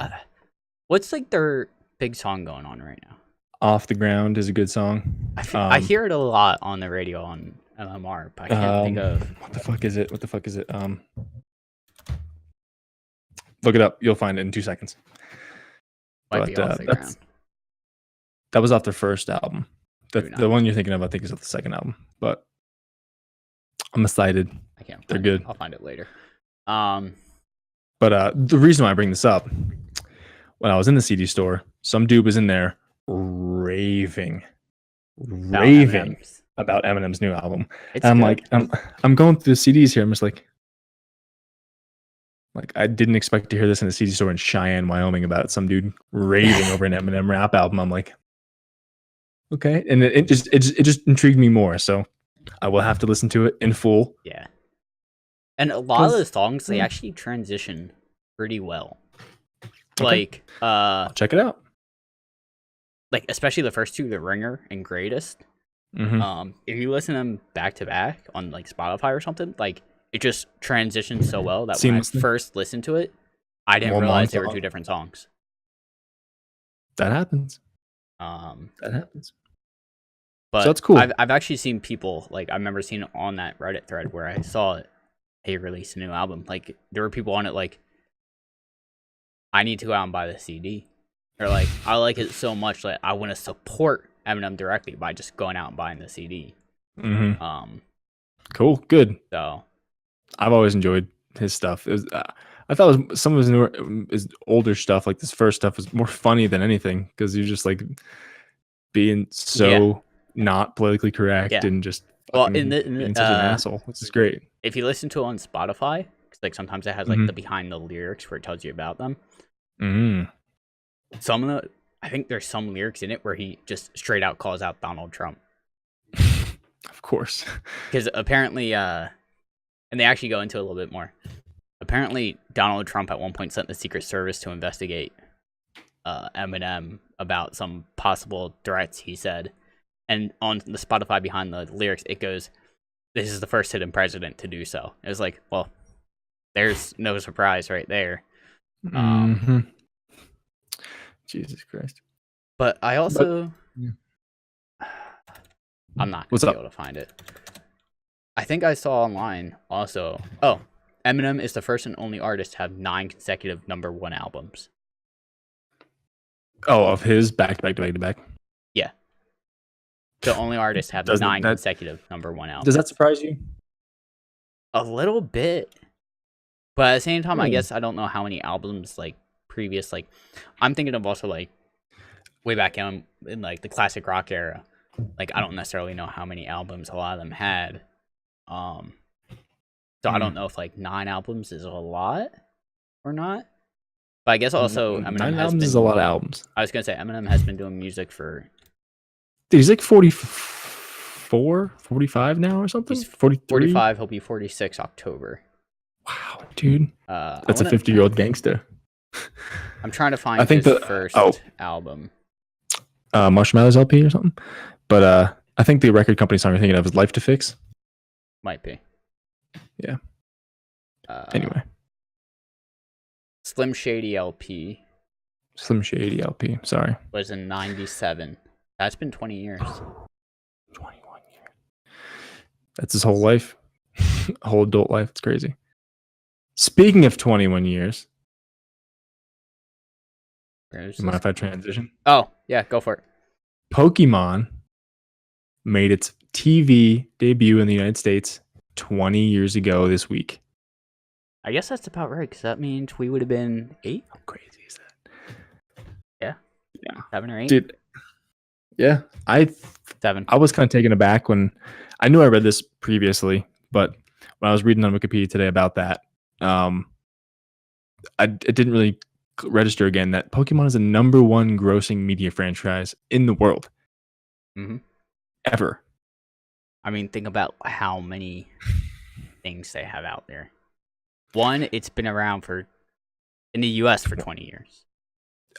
What's like their big song going on right now? Off the Ground is a good song. I hear it a lot on the radio on LMR, but I can't think of what the fuck is it. Look it up. You'll find it in 2 seconds. Might be Off the Ground. That was off their first album. Maybe The one you're thinking of, I think, is off the second album. But I'm excited. I can't. They're good. I'll find it later. But the reason why I bring this up, when I was in the CD store, some dude was in there raving about Eminem's new album. And I'm like, I'm going through the CDs here. I'm just like I didn't expect to hear this in a CD store in Cheyenne, Wyoming, about some dude raving over an Eminem rap album. I'm like, okay, and it just intrigued me more. So I will have to listen to it in full. Yeah, and a lot of the songs they actually transition pretty well. Okay. Like, I'll check it out. Like especially the first two, The Ringer and Greatest. Mm-hmm. If you listen to them back to back on like Spotify or something, like it just transitions so well that when I first listened to it, I didn't realize they were 2 different songs. That happens. But so that's cool. I've actually seen people, like I remember seeing it on that Reddit thread where I saw it. He released a new album. Like there were people on it like, I need to go out and buy the CD. Or like, I like it so much that I want to support Eminem directly by just going out and buying the CD. Mm-hmm. Cool, good. So I've always enjoyed his stuff. It was, I thought some of his older stuff, like this first stuff, was more funny than anything because you're just like being so not politically correct and just being such an asshole, which is great. If you listen to it on Spotify, because like sometimes it has like the behind the lyrics where it tells you about them. Some of the, I think there's some lyrics in it where he just straight out calls out Donald Trump. course. Because apparently, and they actually go into it a little bit more. Apparently, Donald Trump at one point sent the Secret Service to investigate Eminem about some possible threats he said. And on the Spotify behind the lyrics, it goes, "This is the first hidden president to do so." It was like, well, there's no surprise right there. Jesus Christ. But I also... I'm not going to be able to find it. I think I saw online also... Oh, Eminem is the first and only artist to have 9 consecutive #1 albums. Oh, of his back-to-back. Yeah. The only artist to have 9 consecutive #1 albums. Does that surprise you? A little bit. But at the same time, I guess I don't know how many albums, like, previous, like... I'm thinking of also, like, way back in like, the classic rock era. Like, I don't necessarily know how many albums a lot of them had. So I don't know if, like, 9 albums is a lot or not. But I guess also Eminem 9 albums is a lot of albums. I was going to say, Eminem has been doing music for... Dude, he's like 44, 45 now or something? He's 43? 45, he'll be 46 October. Wow, dude. That's a 50-year-old gangster. I'm trying to find his first album. Marshall Mathers LP or something? But I think the record company song you're thinking of is Life to Fix. Might be. Yeah. Anyway. Slim Shady LP. Slim Shady LP, sorry. Was in 97. That's been 20 years. 21 years. That's his whole life. Whole adult life. It's crazy. Speaking of 21 years. Mind if I transition? Oh, yeah, go for it. Pokemon made its TV debut in the United States 20 years ago this week. I guess that's about right, because that means we would have been 8. How crazy is that? Yeah. 7 or 8? Dude, yeah. 7. I was kind of taken aback when I knew I read this previously, but when I was reading on Wikipedia today about that, it didn't really register again that Pokemon is the #1 grossing media franchise in the world. Mm-hmm. Ever. I mean, think about how many things they have out there. One, it's been around in the US for 20 years.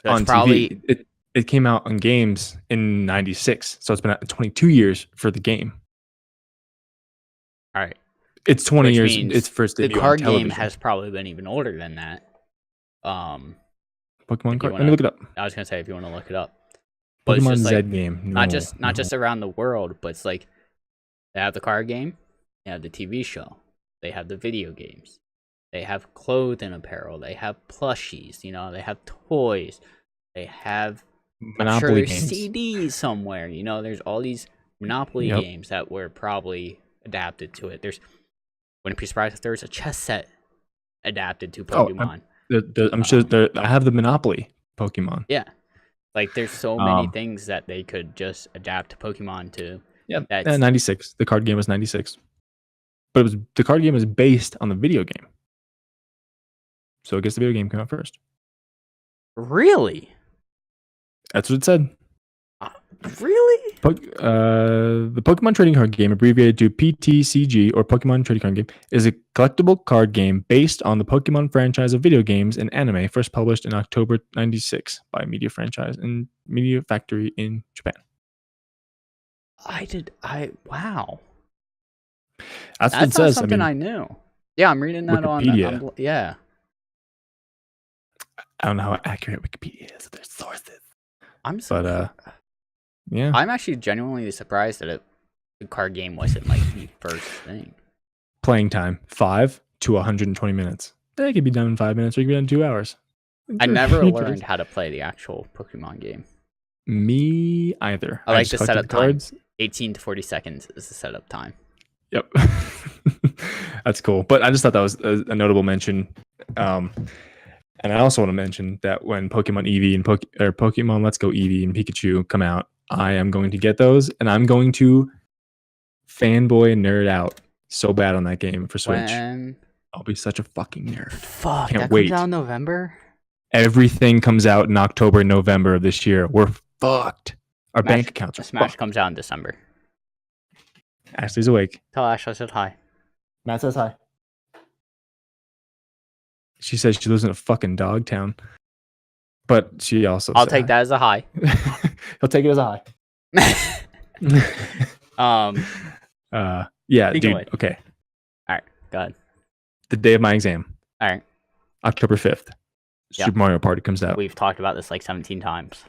So on probably TV. It came out on games in 96, so it's been 22 years for the game. All right. It's 20 years. It's first debut the card on television. game has probably been even older than that. Pokemon card. Let me look it up. I was gonna say if you want to look it up. But Pokemon it's just Z like, game. Not just around the world, but it's like they have the card game, they have the TV show, they have the video games, they have clothing apparel, they have plushies, they have toys, they have Monopoly games. CDs somewhere. There's all these Monopoly games that were probably adapted to it. Wouldn't be surprised if there's a chess set adapted to Pokemon. I'm sure I have the Monopoly Pokemon. Yeah. Like, there's so many things that they could just adapt to Pokemon to. Yeah, 96. The card game was 96. But the card game is based on the video game. So I guess the video game came out first. Really? That's what it said. Really? The Pokemon Trading Card Game, abbreviated to PTCG, or Pokemon Trading Card Game, is a collectible card game based on the Pokemon franchise of video games and anime, first published in October 96 by Media Franchise and Media Factory in Japan. Wow. That's what it says. Something I knew. Yeah, I'm reading that Wikipedia. on. Yeah. I don't know how accurate Wikipedia is. There's sources. Yeah. I'm actually genuinely surprised that the card game wasn't like the first thing. Playing time 5 to 120 minutes. It could be done in 5 minutes or it could be done in 2 hours. I never learned how to play the actual Pokemon game. Me either. I like the setup cards. Time. 18 to 40 seconds is the setup time. Yep. That's cool. But I just thought that was a notable mention. And I also want to mention that when Pokemon Eevee and Pokemon Let's Go Eevee and Pikachu come out, I am going to get those, and I'm going to fanboy and nerd out so bad on that game for Switch. I'll be such a fucking nerd. Fuck, Can't that wait. comes out in November? Everything comes out in October and November of this year. We're fucked. Our bank accounts are Smash fucked. comes out in December. Ashley's awake. Tell Ash I said hi. Matt says hi. She says she lives in a fucking dog town. But she also I'll said take that as a hi. hi. He'll take it as a hi. Yeah, Speaking dude. of which. Okay. All right, go ahead. The day of my exam, All right, October 5th. Yeah. Super Mario Party comes out. we've talked about this like 17 times.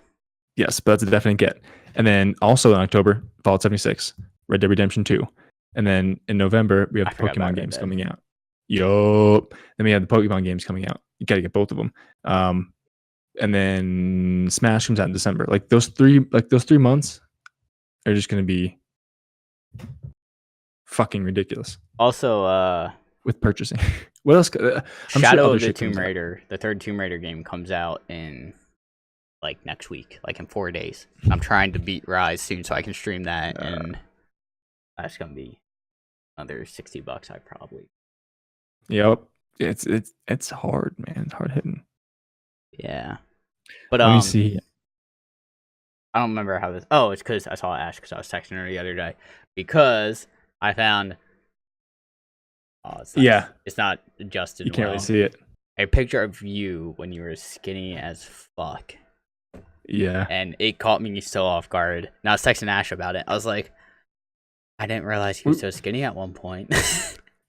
Yes, but that's a definite get. And then also in October, Fallout 76, Red Dead Redemption 2. And then in November, we I have the forgot about Pokemon Red games Dead. coming out. Yup. Then we have the Pokemon games coming out. You got to get both of them. And then Smash comes out in December. Like those 3 months are just going to be fucking ridiculous Also, with purchasing. What else? I'm sure Shadow other of the shit Tomb comes out. Raider, the third Tomb Raider game comes out in like next week, like in 4 days. I'm trying to beat Rise soon so I can stream that, and that's gonna be another $60. I probably. Yep. It's hard, man. It's hard hitting. Yeah, but Let me see. I don't remember how this. Oh, it's because I saw Ash because I was texting her the other day because I found. Oh, it's not, Yeah. it's not adjusted. You can't well. really see it. A picture of you when you were skinny as fuck. Yeah. And it caught me so off guard. And I was texting Ash about it. I was like, I didn't realize he was so skinny at one point.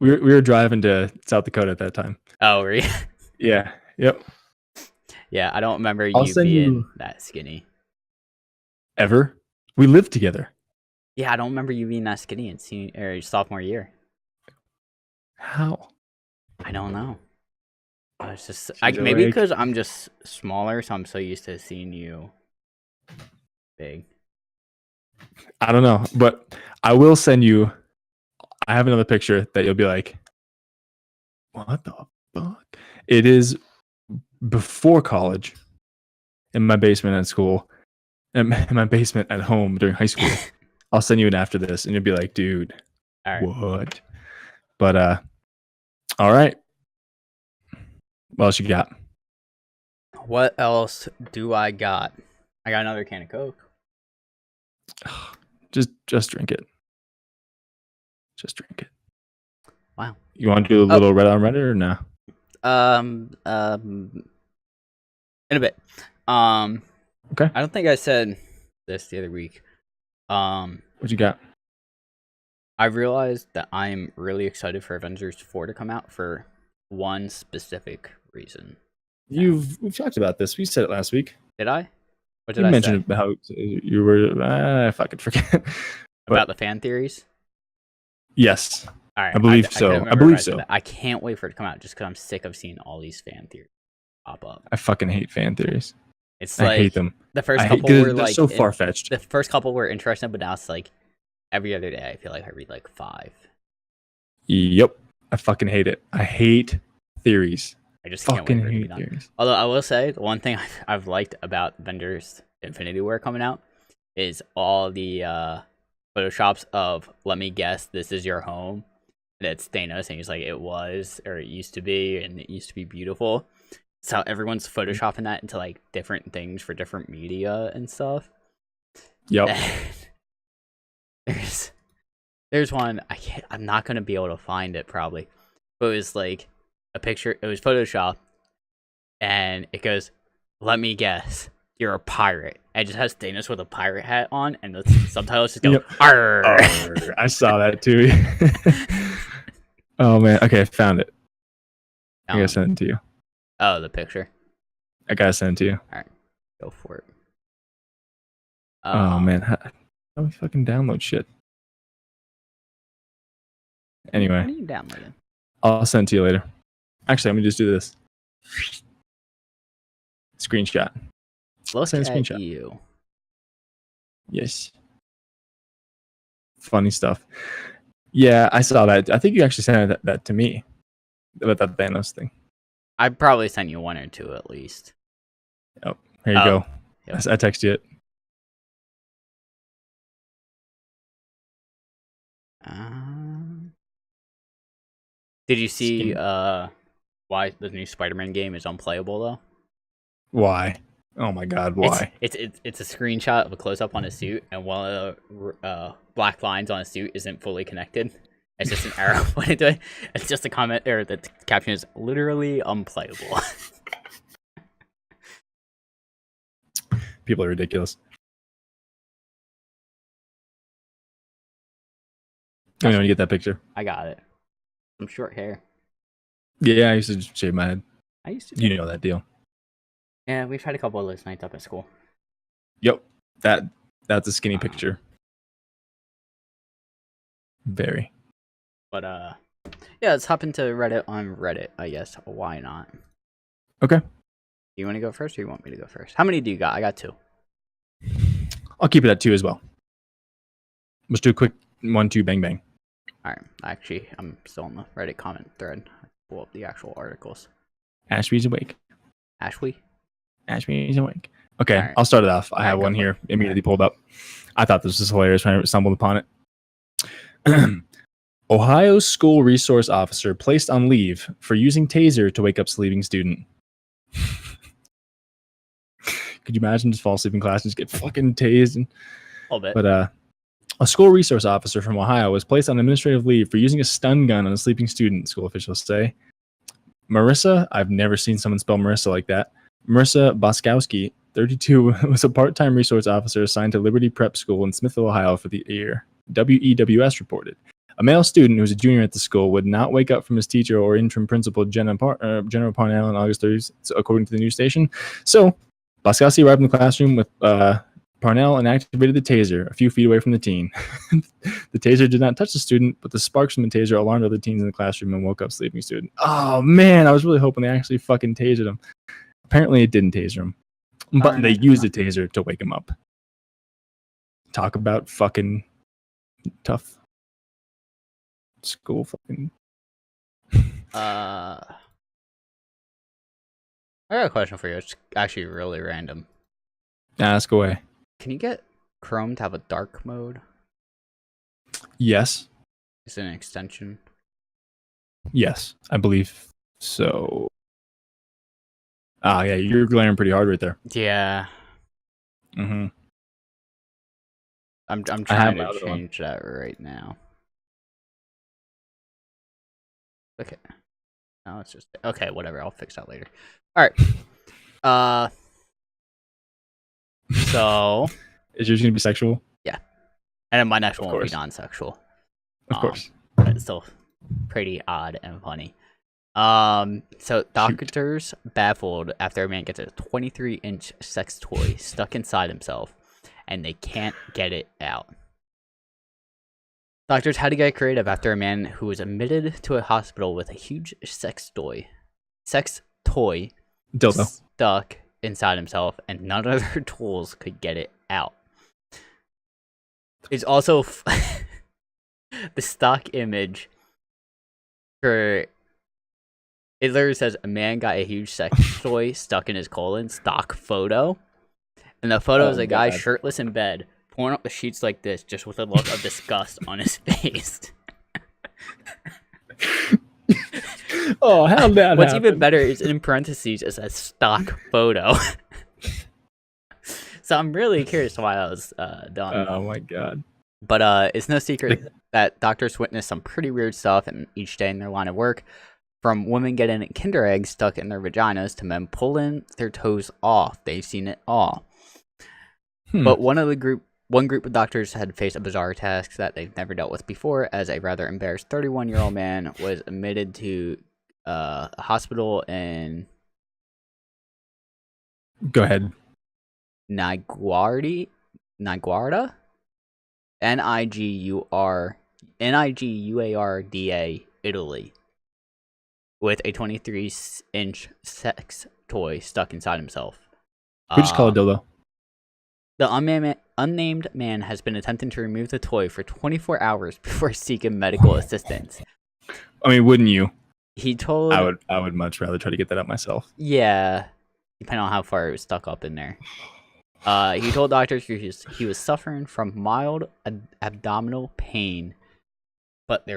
We were driving to South Dakota at that time. Oh, really? Yeah. Yep. Yeah, I don't remember I'll you send being you- that skinny. Ever? We lived together. Yeah, I don't remember you being that skinny in sophomore year. How? I don't know. I was just She's maybe awake. because I'm just smaller, so I'm so used to seeing you big. I don't know, but I will send you. I have another picture that you'll be like, "What the fuck?" It is before college, in my basement at school, in my basement at home during high school. I'll send you an after this, and you'll be like, "Dude, All right. what?" But all right. What else you got? What else do I got? I got another can of Coke. Just drink it. Just drink it. Wow. You want to do a little Reddit on Reddit or no? In a bit. Okay. I don't think I said this the other week. What you got? I realized that I am really excited for Avengers 4 to come out for one specific reason. We've talked about this. We said it last week. Did I? What did You I mentioned say? how you were. I fucking forget. About the fan theories? Yes, All right, I believe couldn't so. remember I if believe said so. that. I can't wait for it to come out just because I'm sick of seeing all these fan theories pop up. I fucking hate fan theories. It's I like hate them. the first I hate couple 'cause were they're like so far fetched. the first couple were interesting, but now it's like every other day I feel like I read like 5. Yep, I fucking hate it. I hate theories. I just can't Fucking wait for it to be hate done. theories. Although I will say the one thing I've liked about Avengers Infinity War coming out is all the photoshops of let me guess this is your home. And it's Thanos and he's like it was or it used to be and it used to be beautiful. So everyone's photoshopping that into like different things for different media and stuff. Yep. There's one I'm not gonna be able to find it probably, but it was like a picture. It was Photoshop, and it goes, "Let me guess, you're a pirate." And it just has Thanos with a pirate hat on, and the subtitles just go, Yep. "Arr." Arr, I saw that too. Oh man. Okay, I found it. I gotta send it to you. Oh, the picture. I gotta send it to you. Go for it. Oh man, how do we fucking download shit? Anyway. What are you downloading? I'll send it to you later. Actually, let me just do this. Screenshot. Look Send a at screenshot. you. Yes. Funny stuff. Yeah, I saw that. I think you actually sent that to me about that Thanos thing. I probably sent you one or two at least. Here you Oh, go. yep. I texted you it. Did you see Skin. why the new Spider-Man game is unplayable though? Why? Oh my god, why? It's a screenshot of a close up on a suit, and one of the black lines on a suit isn't fully connected. It's just an arrow pointed to it. It's just a comment, or the caption is literally unplayable. People are ridiculous. I know you get that picture. I got it. Some short hair. Yeah, I used to shave my head. I used to. You know that deal. Yeah, we've had a couple of those nights up at school. Yep. That's a skinny picture. Very. But yeah, let's hop into Reddit on Reddit, I guess. Why not? Okay. You want to go first, or you want me to go first? How many do you got? I got 2. I'll keep it at 2 as well. Let's do a quick 1-2 bang bang. All right. Actually, I'm still on the Reddit comment thread. Pull up the actual articles. Ashby's awake. Ashley? Ashby's awake. Okay, All right. I'll start it off. I have go one for here it. immediately pulled up. I thought this was hilarious when I stumbled upon it. Ohio school resource officer placed on leave for using taser to wake up sleeping student. Could you imagine just fall asleep in class and just get fucking tased? A little bit. But a school resource officer from Ohio was placed on administrative leave for using a stun gun on a sleeping student, school officials say. Marissa, I've never seen someone spell Marissa like that. Marissa Boskowski, 32, was a part-time resource officer assigned to Liberty Prep School in Smithville, Ohio for the year. WEWS reported. A male student who was a junior at the school would not wake up from his teacher or interim principal, General Parnell, on August 30th, according to the news station. So, Boskowski arrived in the classroom with Parnell and activated the taser a few feet away from the teen. The taser did not touch the student, but the sparks from the taser alarmed other teens in the classroom and woke up sleeping student. Oh, man, I was really hoping they actually fucking tasered him. Apparently, it didn't taser him, but they used a taser to wake him up. Talk about fucking tough school fucking. I got a question for you. It's actually really random. Ask away. Can you get Chrome to have a dark mode? Yes. Is it an extension? Yes, I believe so. Ah, yeah, you're glaring pretty hard right there. Yeah. Mm-hmm. I'm have trying my to other one. change that right now. Okay. No, it's just okay. Whatever. I'll fix that later. All right. So, Is yours gonna be sexual? and then my next Of one will be course. non-sexual. Of course. But it's still pretty odd and funny. So doctors baffled after a man gets a 23-inch sex toy stuck inside himself, and they can't get it out. Doctors had to get creative after a man who was admitted to a hospital with a huge sex toy Dildo. stuck inside himself, and none of their tools could get it out. It's also the stock image for it literally says a man got a huge sex toy stuck in his colon, stock photo. And the photo is a guy God. shirtless in bed, pulling up the sheets like this, just with a look of disgust on his face. Oh, how'd that What's happen? even better is in parentheses it says stock photo. So I'm really curious why that was done. Oh my god. But it's no secret that doctors witness some pretty weird stuff in each day in their line of work. From women getting Kinder eggs stuck in their vaginas to men pulling their toes off. They've seen it all. But one group of doctors had faced a bizarre task that they've never dealt with before, as a rather embarrassed 31-year-old man was admitted to a hospital in Go ahead. Niguarda, Niguarda, Italy, with a 23-inch sex toy stuck inside himself. We just call it dildo. The unnamed man has been attempting to remove the toy for 24 hours before seeking medical assistance. I mean, wouldn't you? He told... I would much rather try to get that out myself. Yeah, depending on how far it was stuck up in there. He told doctors he was suffering from mild abdominal pain, but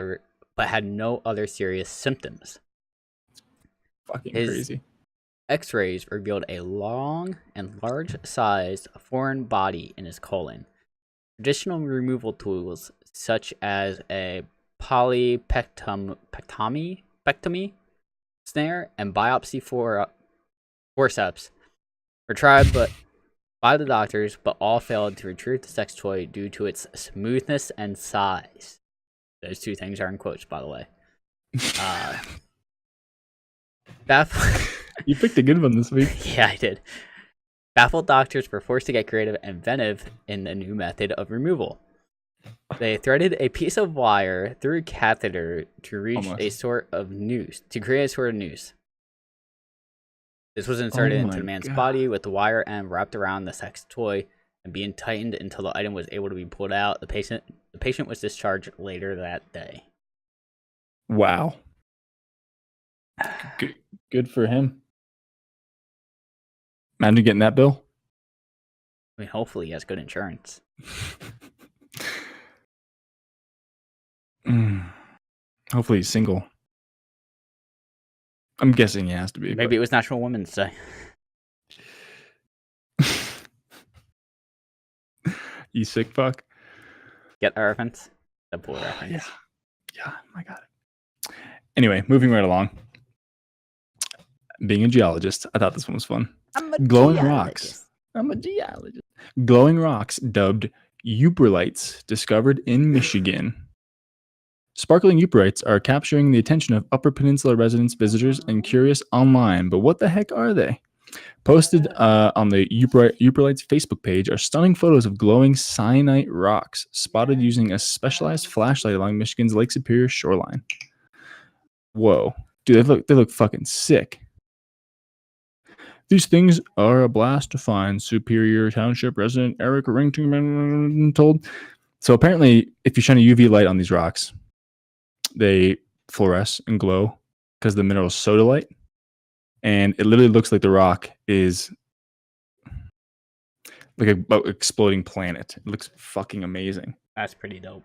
had no other serious symptoms. Fucking His- crazy. X-rays revealed a long and large-sized foreign body in his colon. Traditional removal tools such as a polypectomy snare and biopsy forceps were tried by the doctors, but all failed to retrieve the sex toy due to its smoothness and size. Those two things are in quotes, by the way. You picked a good one this week. Yeah, I did. Baffled doctors were forced to get creative and inventive in the new method of removal. They threaded a piece of wire through a catheter to reach a sort of noose, to create a sort of noose. This was inserted into the man's body with the wire end wrapped around the sex toy and being tightened until the item was able to be pulled out. The patient was discharged later that day. Wow. Good for him. Imagine getting that bill. I mean, hopefully he has good insurance. Hopefully he's single. I'm guessing he has to be. Maybe it was National Women's Day. You sick fuck. Get the reference? The pool reference. Yeah, I got it. Anyway, moving right along. Being a geologist, I thought this one was fun. Glowing rocks. I'm a geologist. Glowing rocks dubbed euprolites discovered in Michigan. Sparkling euprolites are capturing the attention of Upper Peninsula residents, visitors, and curious online. But what the heck are they? Posted on the euprolites Facebook page are stunning photos of glowing syenite rocks spotted using a specialized flashlight along Michigan's Lake Superior shoreline. Whoa, dude, they look fucking sick. These things are a blast to find, Superior Township resident Eric Rington told. So apparently, if you shine a UV light on these rocks, they fluoresce and glow because the mineral is sodalite. And it literally looks like the rock is like an exploding planet. It looks fucking amazing. That's pretty dope.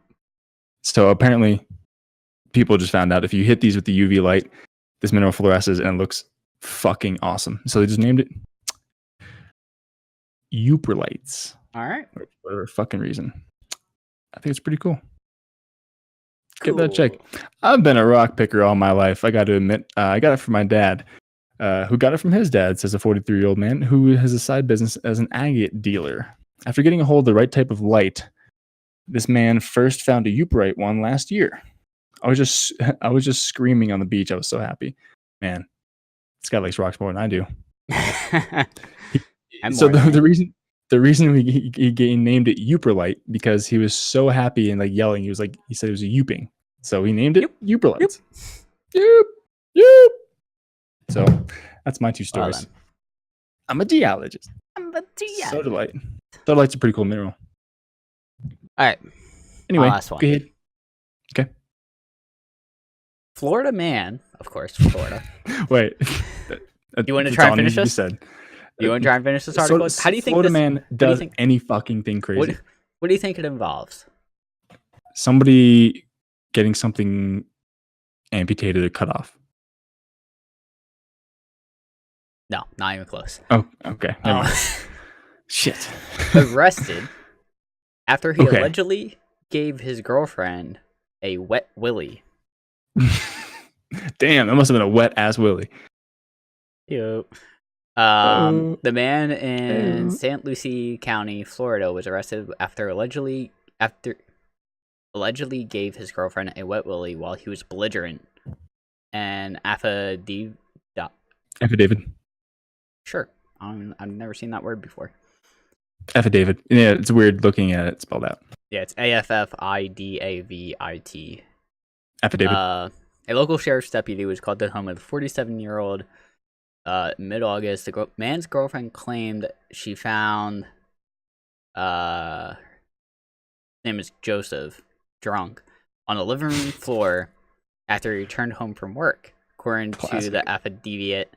So apparently, people just found out if you hit these with the UV light, this mineral fluoresces and it looks fucking awesome. So they just named it euprolites. All right. For whatever fucking reason. I think it's pretty cool. Give that a check. I've been a rock picker all my life. I got to admit, I got it from my dad. Who got it from his dad, says a 43-year-old man who has a side business as an agate dealer. After getting a hold of the right type of light, this man first found a euprolite one last year. I was just screaming on the beach. I was so happy. Man, this guy likes rocks more than I do. So the reason he named it euprolite because he was so happy and like yelling. He said it was a youping. So he named it euprolites. Yoop. So that's my two stories. I'm a geologist. Sodalite. Sodalite's a pretty cool mineral. All right. Anyway, last one. Go ahead. Okay. Florida man, of course, Florida. Wait. You want to try and finish this? You want to try and finish this article? How do you think Florida man does any fucking thing crazy? What do you think it involves? Somebody getting something amputated or cut off. No, not even close. Oh, okay. Shit. Arrested after he allegedly gave his girlfriend a wet willy. Damn, that must have been a wet ass willy. Yep. The man in St. Lucie County, Florida, was arrested after allegedly gave his girlfriend a wet willy while he was belligerent. And affidavit. Sure. I've never seen that word before. Affidavit. Yeah, it's weird looking at it spelled out. Yeah, it's AFFIDAVIT. Affidavit. A local sheriff's deputy was called to the home of the 47-year-old mid-August. The man's girlfriend claimed she found his name is Joseph, drunk, on the living room floor after he returned home from work. According to the affidavit.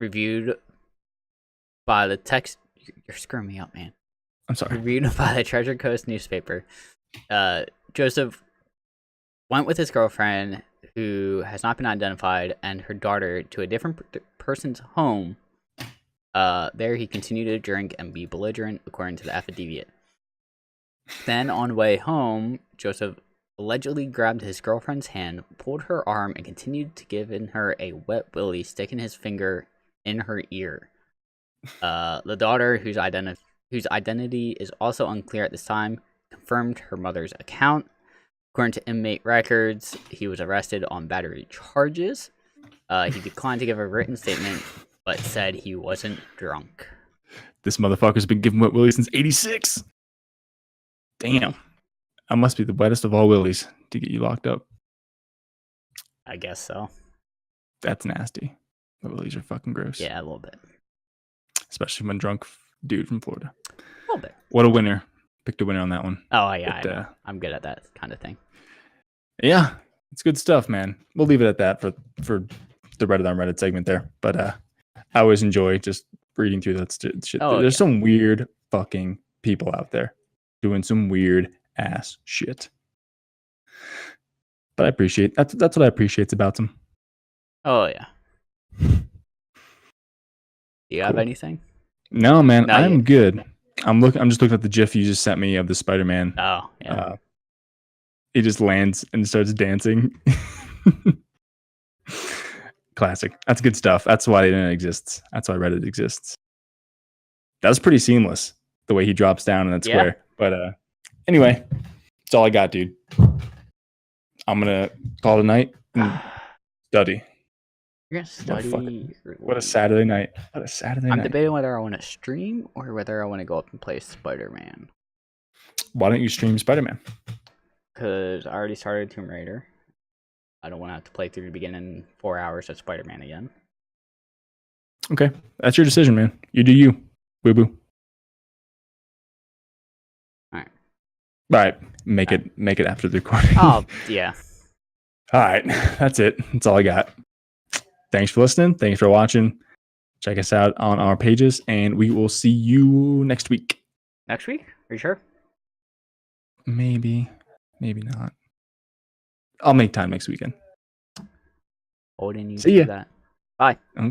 Reviewed by the text. You're screwing me up, man. I'm sorry. Reviewed by the Treasure Coast newspaper. Joseph went with his girlfriend who has not been identified, and her daughter to a different person's home. There he continued to drink and be belligerent, according to the affidavit. Then, on way home, Joseph allegedly grabbed his girlfriend's hand, pulled her arm, and continued to give her a wet willy, sticking his finger in her ear. The daughter, whose identity is also unclear at this time, confirmed her mother's account. According to inmate records, he was arrested on battery charges. He declined to give a written statement, but said he wasn't drunk. This motherfucker's been giving wet willies since '86. Damn. I must be the wettest of all willies to get you locked up. I guess so. That's nasty. Wet willies are fucking gross. Yeah, a little bit. Especially when drunk dude from Florida. A little bit. What a winner. Picked a winner on that one. Oh, yeah. But, I'm good at that kind of thing. Yeah. It's good stuff, man. We'll leave it at that for the Reddit on Reddit segment there. But I always enjoy just reading through that shit. Oh, There's yeah. some weird fucking people out there doing some weird ass shit. But I appreciate that's what I appreciate about them. Oh, yeah. Do you have Cool. anything? No, man, No, I'm you- good. I'm just looking at the GIF you just sent me of the Spider-Man. Oh, yeah. He just lands and starts dancing. Classic. That's good stuff. That's why the internet exists. That's why Reddit exists. That was pretty seamless, the way he drops down in that Yeah. square. But anyway, that's all I got, dude. I'm gonna call it a night and study. You're going to study. What a Saturday night. What a Saturday I'm night. debating whether I want to stream or whether I want to go up and play Spider-Man. Why don't you stream Spider-Man? Because I already started Tomb Raider. I don't want to have to play through the beginning 4 hours of Spider-Man again. Okay. That's your decision, man. You do you. Boo boo. Alright. All right. Make it after the recording. Oh, yeah. All right. That's it. That's all I got. Thanks for listening. Thanks for watching. Check us out on our pages, and we will see you next week. Next week? Are you sure? Maybe. Maybe not. I'll make time next weekend. Holding you See to ya. that. Bye. Okay.